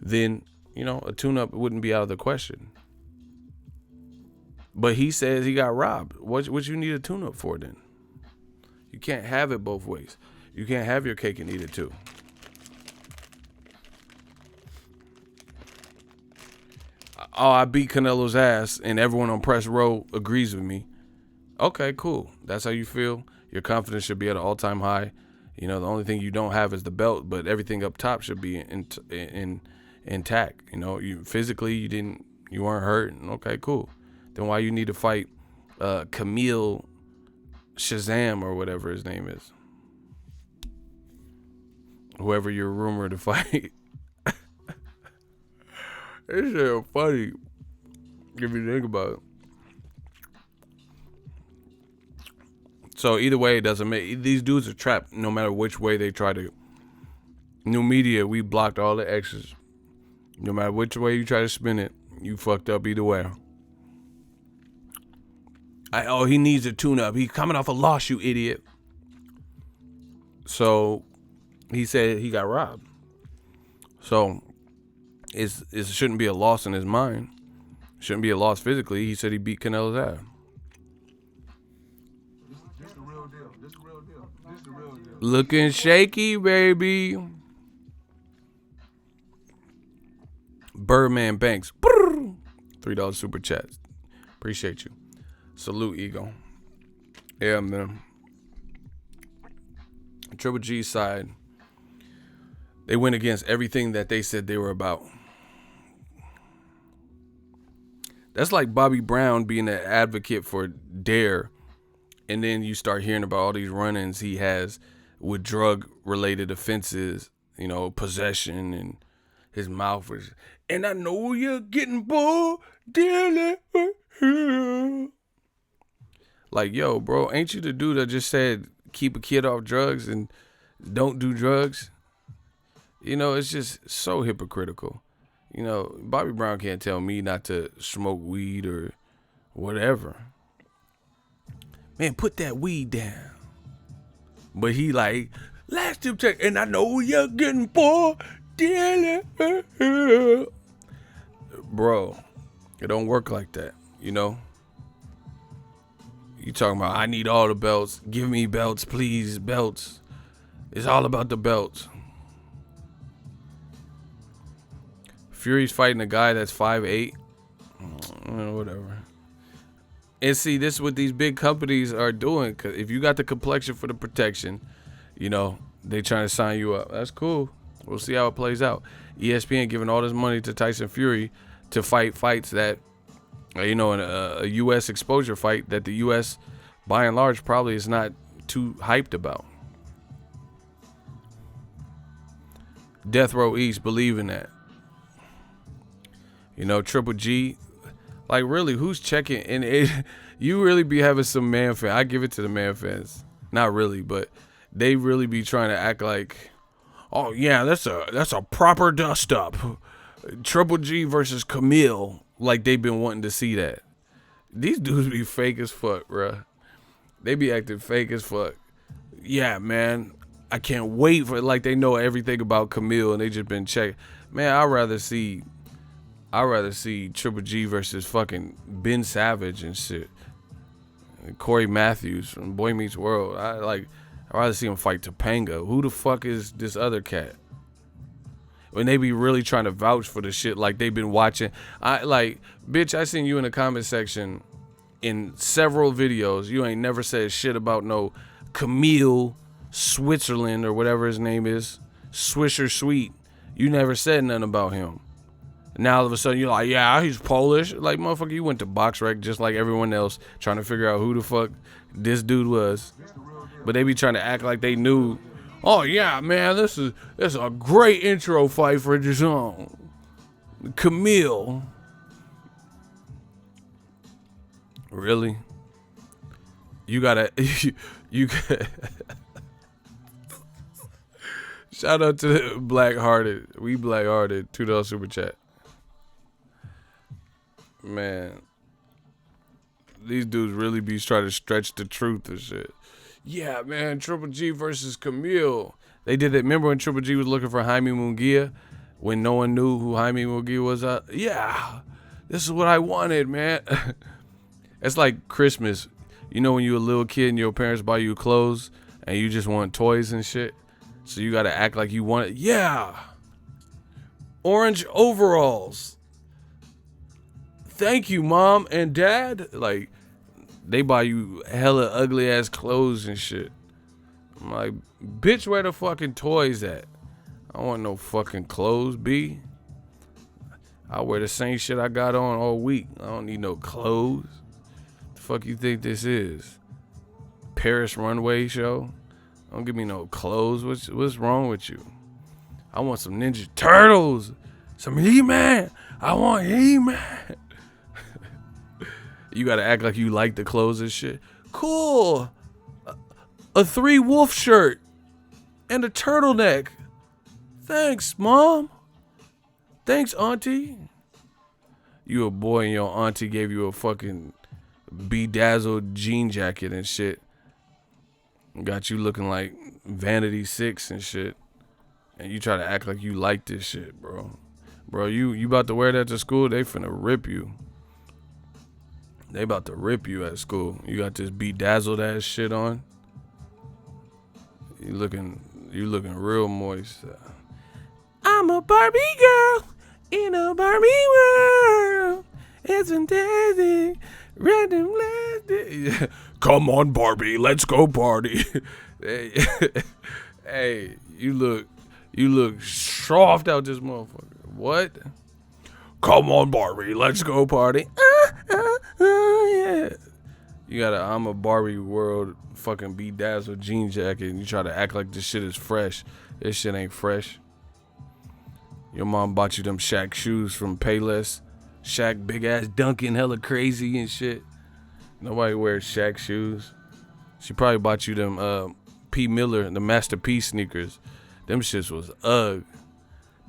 then, you know, a tune-up wouldn't be out of the question. But he says he got robbed. What you need a tune-up for then? You can't have it both ways. You can't have your cake and eat it too. Oh, I beat Canelo's ass and everyone on press row agrees with me. Okay, cool. That's how you feel. Your confidence should be at an all-time high. You know, the only thing you don't have is the belt, but everything up top should be intact. You know, you physically you weren't hurt. Okay, cool. Then why you need to fight Camille Shazam or whatever his name is? Whoever you're rumored to fight. This shit funny if you think about it. So either way, it doesn't make, these dudes are trapped no matter which way they try to. New media, we blocked all the X's. No matter which way you try to spin it, you fucked up either way. He needs a tune-up. He's coming off a loss, you idiot. So he said he got robbed. So it shouldn't be a loss in his mind. Shouldn't be a loss physically. He said he beat Canelo's ass. This the real deal. This the real deal. This the real deal. Looking shaky, baby. Birdman Banks. $3 super chats. Appreciate you. Salute, ego. Yeah, man. Triple G side, they went against everything that they said they were about. That's like Bobby Brown being an advocate for DARE, and then you start hearing about all these run-ins he has with drug-related offenses, you know, possession, and his mouth was, and I know you're getting bored, dearly. Like, yo, bro, ain't you the dude that just said keep a kid off drugs and don't do drugs? You know, it's just so hypocritical. You know, Bobby Brown can't tell me not to smoke weed or whatever. Man, put that weed down. But he like, last tip check, and I know you're getting bored, dearly. Bro, it don't work like that, you know? You talking about, I need all the belts. Give me belts, please, belts. It's all about the belts. Fury's fighting a guy that's 5'8". Whatever. And see, this is what these big companies are doing. Cause if you got the complexion for the protection, you know, they trying to sign you up. That's cool. We'll see how it plays out. ESPN giving all this money to Tyson Fury to fight fights that, you know, in a U.S. exposure fight that the U.S. by and large probably is not too hyped about. Death Row East believe in that. You know, Triple G, like really, who's checking? And you really be having some man fans. I give it to the man fans. Not really, but they really be trying to act like, oh yeah, that's a proper dust up. Triple G versus Camille. Like they've been wanting to see that. These dudes be fake as fuck, bruh. They be acting fake as fuck. Yeah, man. I can't wait for it. Like they know everything about Camille and they just been checking. Man, I'd rather see Triple G versus fucking Ben Savage and shit. And Corey Matthews from Boy Meets World. I'd rather see him fight Topanga. Who the fuck is this other cat? When they be really trying to vouch for the shit like they've been watching. Bitch, I seen you in the comment section in several videos. You ain't never said shit about no Camille Switzerland or whatever his name is. Swisher Sweet. You never said nothing about him. Now all of a sudden you're like, yeah, he's Polish. Like, motherfucker, you went to BoxRec just like everyone else trying to figure out who the fuck this dude was. But they be trying to act like they knew. Oh yeah, man, this is a great intro fight for DAZN. Camille. Really? You gotta you got shout out to Black-Hearted. We Black-Hearted. $2 super chat. Man, these dudes really be trying to stretch the truth and shit. Yeah, man, Triple G versus Camille. They did it. Remember when Triple G was looking for Jaime Munguia when no one knew who Jaime Munguia was? Yeah, this is what I wanted, man. It's like Christmas. You know when you a little kid and your parents buy you clothes and you just want toys and shit. So you gotta act like you want it. Yeah. Orange overalls. Thank you, Mom and Dad. Like, they buy you hella ugly ass clothes and shit. I'm like, bitch, where the fucking toys at? I don't want no fucking clothes, B. I wear the same shit I got on all week. I don't need no clothes. The fuck you think this is? Paris runway show? Don't give me no clothes. What's wrong with you? I want some Ninja Turtles. Some He-Man. I want He-Man. You gotta act like you like the clothes and shit. Cool. A 3 wolf shirt. And a turtleneck. Thanks, Mom. Thanks, Auntie. You a boy and your auntie gave you a fucking bedazzled jean jacket and shit. Got you looking like Vanity 6 and shit. And you try to act like you like this shit, bro. Bro, you about to wear that to school, they finna rip you. They about to rip you at school. You got this bedazzled ass shit on. You looking real moist. I'm a Barbie girl in a Barbie world. It's fantastic. Random plastic. Come on, Barbie, let's go party. Hey, you look soft out this motherfucker. What? Come on, Barbie, let's go party. Yeah. You got I'm a Barbie world fucking bedazzled jean jacket and you try to act like this shit is fresh. This shit ain't fresh. Your mom bought you them Shaq shoes from Payless. Shaq big ass dunking hella crazy and shit. Nobody wears Shaq shoes. She probably bought you them P. Miller, the Master P sneakers. Them shits was Ugg.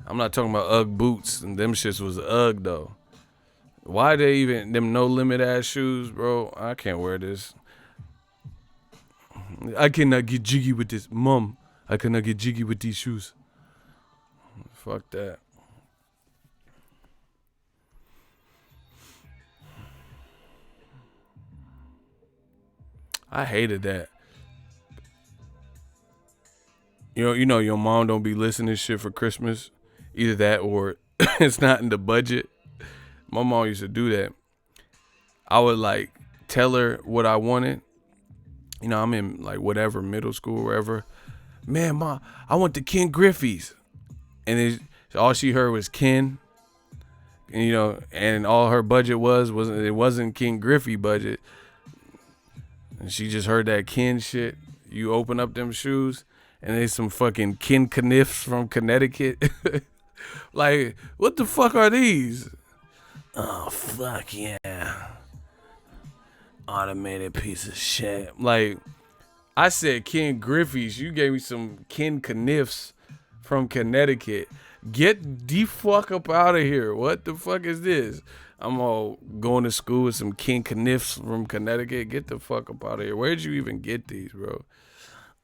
I'm not talking about Ugg boots, and them shits was Ugg though. Why they even them no limit ass shoes, bro? I can't wear this. I cannot get jiggy with this, Mom. I cannot get jiggy with these shoes. Fuck that. I hated that. You know your mom don't be listening to shit for Christmas. Either that or it's not in the budget. My mom used to do that. I would like tell her what I wanted. You know, I'm in like whatever, middle school, wherever. Man, Mom, I want the Ken Griffey's. And then all she heard was Ken. And, you know, and all her budget it wasn't Ken Griffey budget. And she just heard that Ken shit. You open up them shoes and there's some fucking Ken Kniffs from Connecticut. Like, what the fuck are these? Oh, fuck yeah. Automated piece of shit. Like, I said Ken Griffey's. You gave me some Ken Kniffs from Connecticut. Get the fuck up out of here. What the fuck is this? I'm all going to school with some Ken Kniffs from Connecticut. Get the fuck up out of here. Where'd you even get these, bro?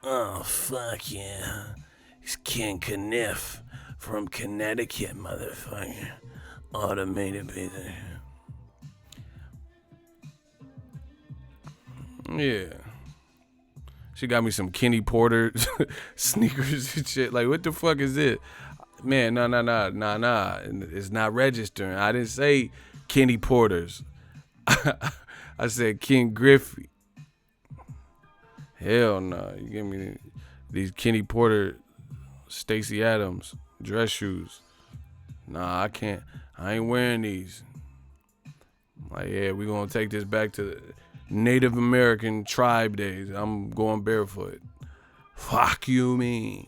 Oh, fuck yeah. It's Ken Kniff from Connecticut, motherfucker. Automated piece of shit. Yeah. She got me some Kenny Porter sneakers and shit. Like, what the fuck is this? Man, nah. It's not registering. I didn't say Kenny Porters. I said Ken Griffey. Hell no. You give me these Kenny Porter, Stacey Adams dress shoes. Nah, I can't. I ain't wearing these. Like, yeah, we gonna take this back to the Native American tribe days. I'm going barefoot. Fuck you, mean.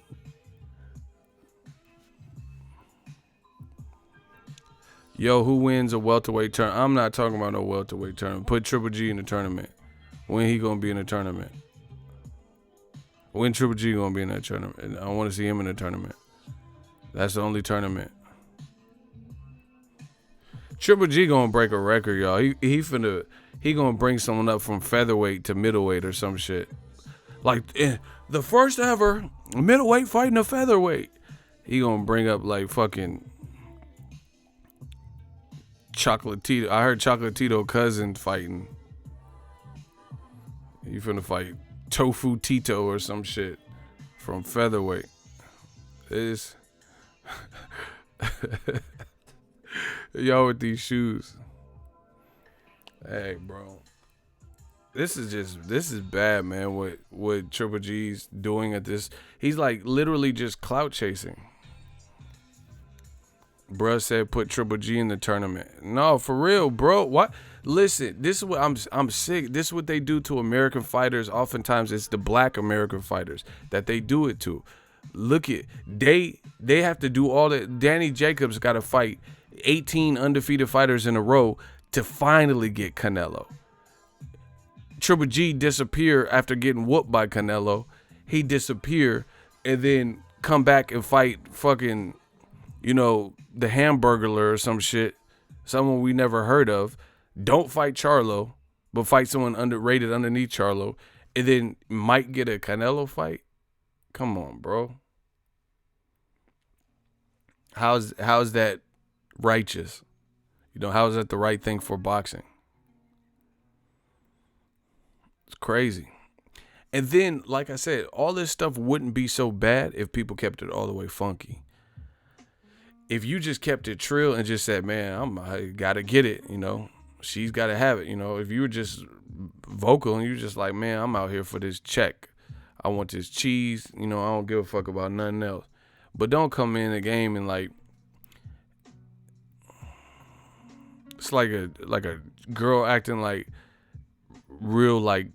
Yo, who wins a welterweight tournament? I'm not talking about no welterweight tournament. Put Triple G in the tournament. When he gonna be in the tournament? When Triple G gonna be in that tournament? I want to see him in the tournament. That's the only tournament. Triple G gonna break a record, y'all. He gonna bring someone up from featherweight to middleweight or some shit. Like the first ever middleweight fighting a featherweight. He gonna bring up like fucking Chocolatito. I heard Chocolatito cousin fighting. You finna fight Tofu Tito or some shit from featherweight. It's y'all with these shoes. Hey, bro. This is bad, man. What Triple G's doing at this. He's like literally just clout chasing. Bruh said put Triple G in the tournament. No, for real, bro. What? Listen, this is what I'm sick. This is what they do to American fighters. Oftentimes it's the black American fighters that they do it to. Look at they have to do all that. Danny Jacobs got to fight 18 undefeated fighters in a row to finally get Canelo. Triple G disappear after getting whooped by Canelo. He disappear and then come back and fight fucking, you know, the Hamburglar or some shit. Someone we never heard of. Don't fight Charlo, but fight someone underrated underneath Charlo. And then might get a Canelo fight. Come on, bro. How's that righteous? You know, how is that the right thing for boxing? It's crazy. And then, like I said, all this stuff wouldn't be so bad if people kept it all the way funky. If you just kept it trill and just said, man, I gotta get it, you know, she's gotta have it, you know. If you were just vocal and you're just like, man, I'm out here for this check. I want this cheese, you know, I don't give a fuck about nothing else. But don't come in the game and like, it's like a girl acting like real like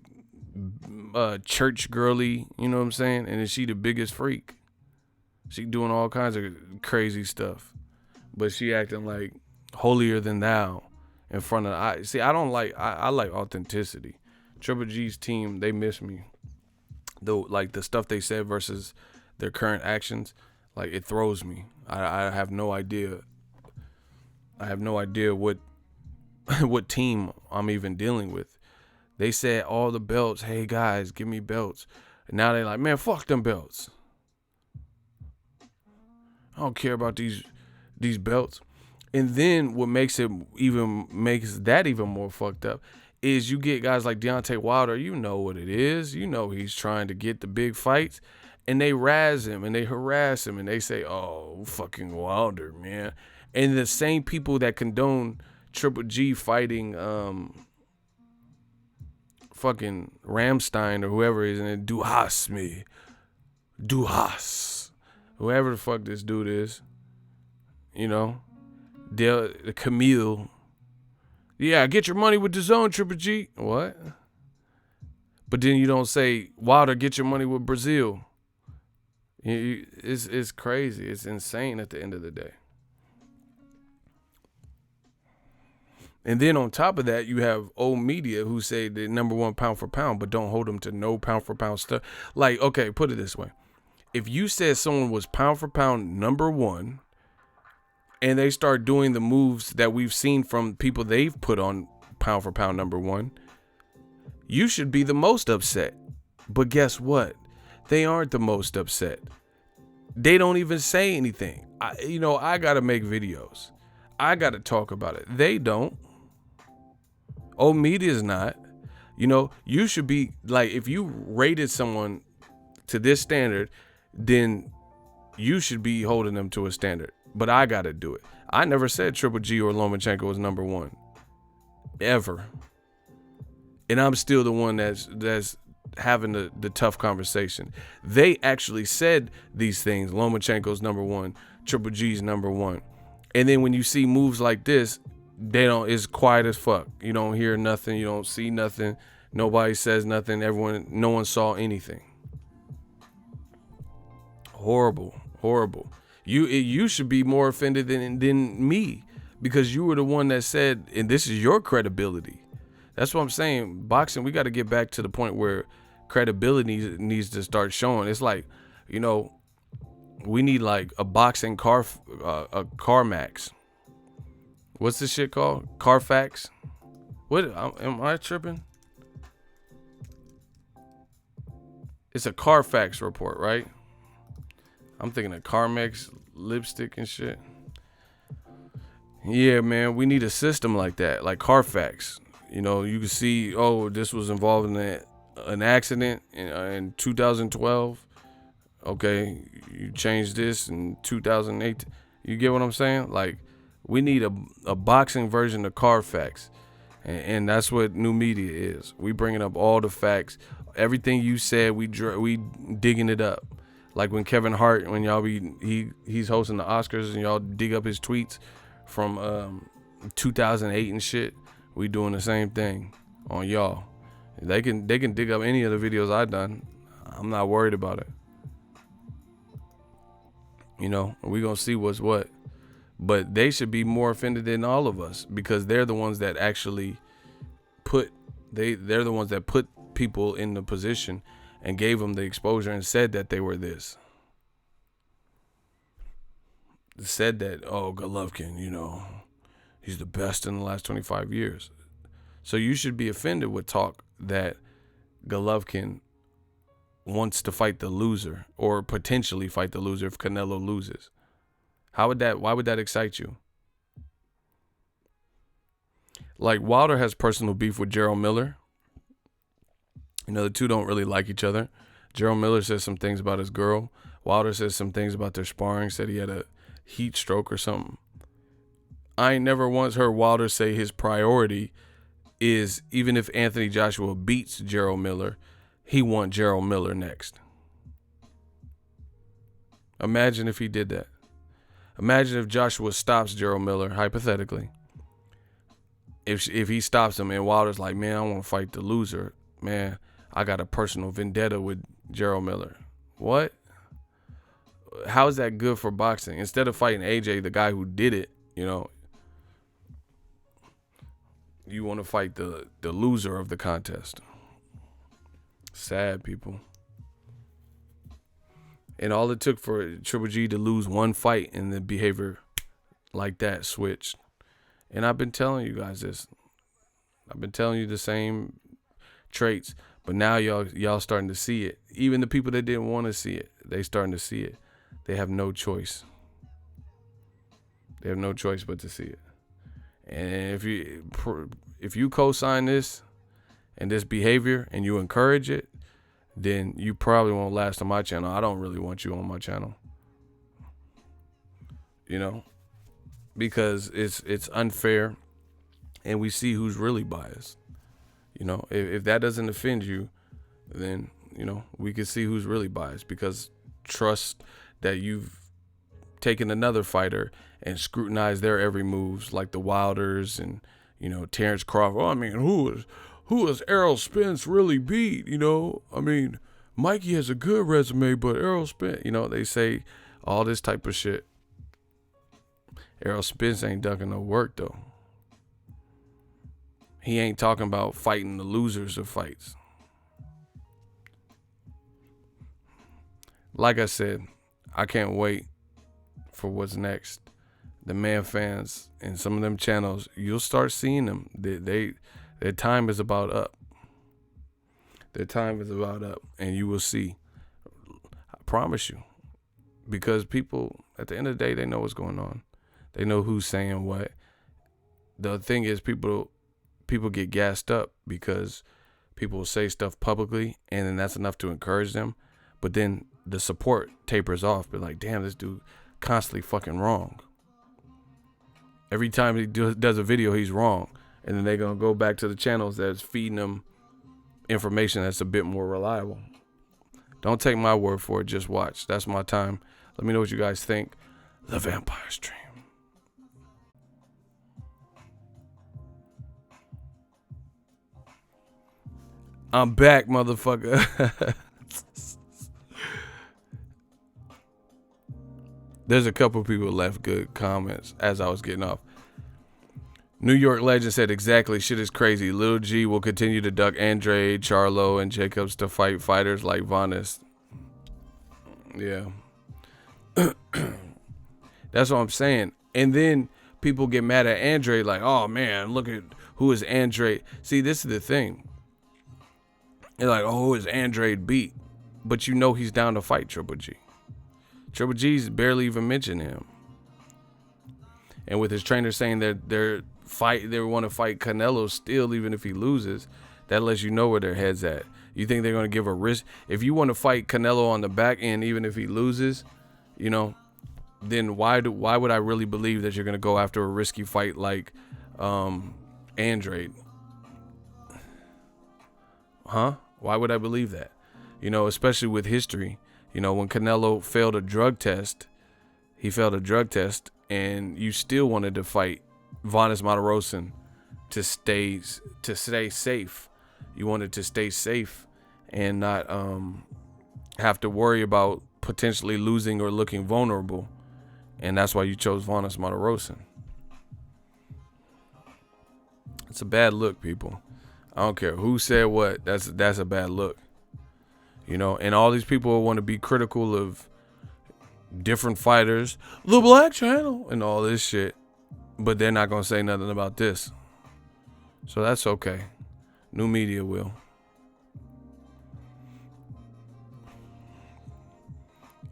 church girly, you know what I'm saying? And then she the biggest freak. She doing all kinds of crazy stuff, but she acting like holier than thou in front of. I like authenticity. Triple G's team, they miss me. Though, like the stuff they said versus their current actions, like it throws me. I have no idea. I have no idea what what team I'm even dealing with. They said all the belts. Hey guys, give me belts. And now they like, man, fuck them belts. I don't care about these belts. And then what makes that even more fucked up is you get guys like Deontay Wilder. You know what it is. You know he's trying to get the big fights, and they razz him and they harass him and they say, "Oh, fucking Wilder, man." And the same people that condone Triple G fighting fucking Ramstein or whoever it is, and then Duhas. Whoever the fuck this dude is, you know, Camille. Yeah, get your money with DAZN, Triple G. What? But then you don't say, Wilder, get your money with Brazil. It's crazy. It's insane at the end of the day. And then on top of that, you have old media who say they're number one pound for pound, but don't hold them to no pound for pound stuff. Like, okay, put it this way. If you said someone was pound for pound number one and they start doing the moves that we've seen from people they've put on pound for pound number one, you should be the most upset. But guess what? They aren't the most upset. They don't even say anything. I got to make videos. I got to talk about it. They don't. Old media's not. You know, you should be like, if you rated someone to this standard, then you should be holding them to a standard. But I got to do it. I never said Triple G or Lomachenko was number one. Ever. And I'm still the one that's having the tough conversation. They actually said these things. Lomachenko's number one. Triple G's number one. And then when you see moves like this, it's quiet as fuck. You don't hear nothing. You don't see nothing. Nobody says nothing. No one saw anything. Horrible. You should be more offended than me, because you were the one that said, and this is your credibility. That's what I'm saying. Boxing, we got to get back to the point where credibility needs to start showing. It's like, you know, we need like a boxing CarMax. What's this shit called? Carfax? What am I tripping? It's a Carfax report, right? I'm thinking of Carmex lipstick and shit. Yeah, man, we need a system like that, like Carfax. You know, you can see, oh, this was involved in that an accident in 2012. Okay, you changed this in 2008. You get what I'm saying? Like, we need a boxing version of Carfax. And that's what new media is. We bringing up all the facts. Everything you said, we digging it up. Like when Kevin Hart, when y'all he's hosting the Oscars and y'all dig up his tweets from 2008 and shit. We doing the same thing on y'all. They can dig up any of the videos I done. I'm not worried about it. You know, we gonna see what's what. But they should be more offended than all of us, because they're the ones that actually they're the ones that put people in the position and gave them the exposure and said that they were this. Said that, oh, Golovkin, you know, he's the best in the last 25 years. So you should be offended with talk that Golovkin wants to fight the loser, or potentially fight the loser if Canelo loses. Why would that excite you? Like, Wilder has personal beef with Gerald Miller. You know, the two don't really like each other. Gerald Miller says some things about his girl. Wilder says some things about their sparring. Said he had a heat stroke or something. I ain't never once heard Wilder say his priority is, even if Anthony Joshua beats Gerald Miller, he want Gerald Miller next. Imagine if he did that. Imagine if Joshua stops Gerald Miller, hypothetically. If he stops him and Wilder's like, man, I want to fight the loser. Man, I got a personal vendetta with Gerald Miller. What? How is that good for boxing? Instead of fighting AJ, the guy who did it, you know, you want to fight the loser of the contest. Sad, people. And all it took for Triple G to lose one fight and the behavior like that switched. And I've been telling you guys this. I've been telling you the same traits. But now y'all starting to see it. Even the people that didn't want to see it, they starting to see it. They have no choice. They have no choice but to see it. And if you co-sign this and this behavior and you encourage it, then you probably won't last on my channel. I don't really want you on my channel. You know? Because it's unfair, and we see who's really biased. You know, if that doesn't offend you, then, you know, we can see who's really biased, because trust that you've taken another fighter and scrutinized their every moves, like the Wilders and, you know, Terrence Crawford. Oh, I mean, who has Errol Spence really beat? You know, I mean, Mikey has a good resume, but Errol Spence, you know, they say all this type of shit. Errol Spence ain't ducking no work, though. He ain't talking about fighting the losers of fights. Like I said, I can't wait for what's next. The man fans and some of them channels, you'll start seeing them. Their time is about up. Their time is about up, and you will see. I promise you. Because people, at the end of the day, they know what's going on. They know who's saying what. The thing is, people get gassed up because people say stuff publicly, and then that's enough to encourage them. But then the support tapers off. But like, damn, this dude constantly fucking wrong. Every time he does a video, he's wrong. And then they're going to go back to the channels that's feeding them information that's a bit more reliable. Don't take my word for it. Just watch. That's my time. Let me know what you guys think. The Vampire Stream. I'm back, motherfucker. There's a couple people left good comments as I was getting off. New York Legend said, exactly, shit is crazy. Lil G will continue to duck Andrade, Charlo, and Jacobs to fight fighters like Vanes. Yeah. That's what I'm saying. And then people get mad at Andrade like, oh man, look at who is Andrade. See, this is the thing. They're like, oh, who is Andrade beat? But you know he's down to fight Triple G. Triple G's barely even mentioned him. And with his trainer saying that they want to fight Canelo still, even if he loses, that lets you know where their head's at. You think they're going to give a risk? If you want to fight Canelo on the back end, even if he loses, you know, then why would I really believe that you're going to go after a risky fight like Andrade? Huh? Why would I believe that? You know, especially with history. You know, when Canelo failed a drug test, and you still wanted to fight Vanes Martirosyan to stay safe. You wanted to stay safe and not have to worry about potentially losing or looking vulnerable. And that's why you chose Vanes Martirosyan. It's a bad look, people. I don't care who said what. That's a bad look. You know, and all these people want to be critical of different fighters, the Black Channel, and all this shit, but they're not going to say nothing about this. So that's okay. New media will.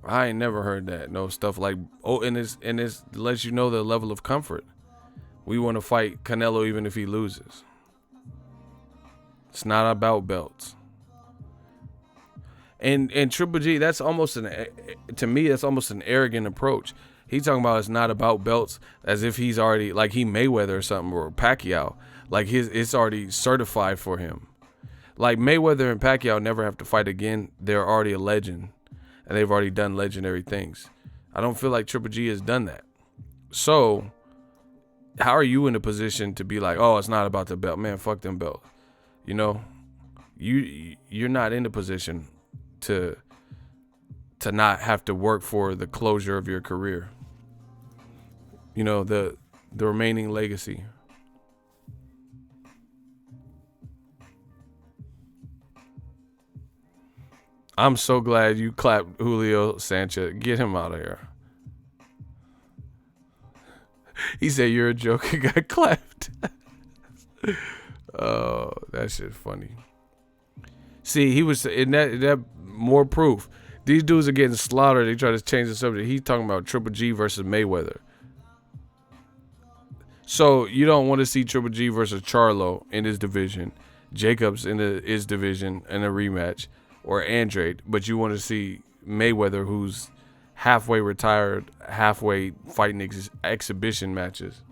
I ain't never heard that. No stuff like, and it's lets you know the level of comfort. We want to fight Canelo even if he loses. It's not about belts. And Triple G, that's almost to me, that's almost an arrogant approach. He's talking about it's not about belts as if he's already, like he Mayweather or something, or Pacquiao. Like it's already certified for him. Like Mayweather and Pacquiao never have to fight again. They're already a legend. And they've already done legendary things. I don't feel like Triple G has done that. So, how are you in a position to be like, oh, it's not about the belt? Man, fuck them belts. You know, you're not in a position to not have to work for the closure of your career. You know, the remaining legacy. I'm so glad you clapped Julio Sanchez. Get him out of here. He said you're a joke and got clapped. Oh, that shit's funny. See, he was in that more proof. These dudes are getting slaughtered. They try to change the subject. He's talking about Triple G versus Mayweather. So you don't want to see Triple G versus Charlo in his division, Jacobs in his division in a rematch, or Andrade, but you want to see Mayweather, who's halfway retired, halfway fighting exhibition matches.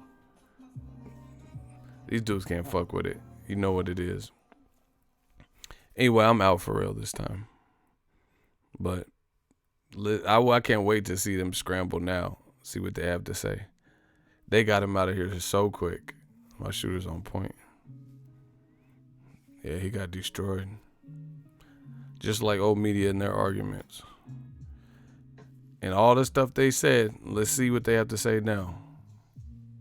These dudes can't fuck with it. You know what it is. Anyway, I'm out for real this time. But I can't wait to see them scramble now, see what they have to say. They got him out of here so quick. My shooter's on point. Yeah, he got destroyed. Just like old media in their arguments. And all the stuff they said, let's see what they have to say now.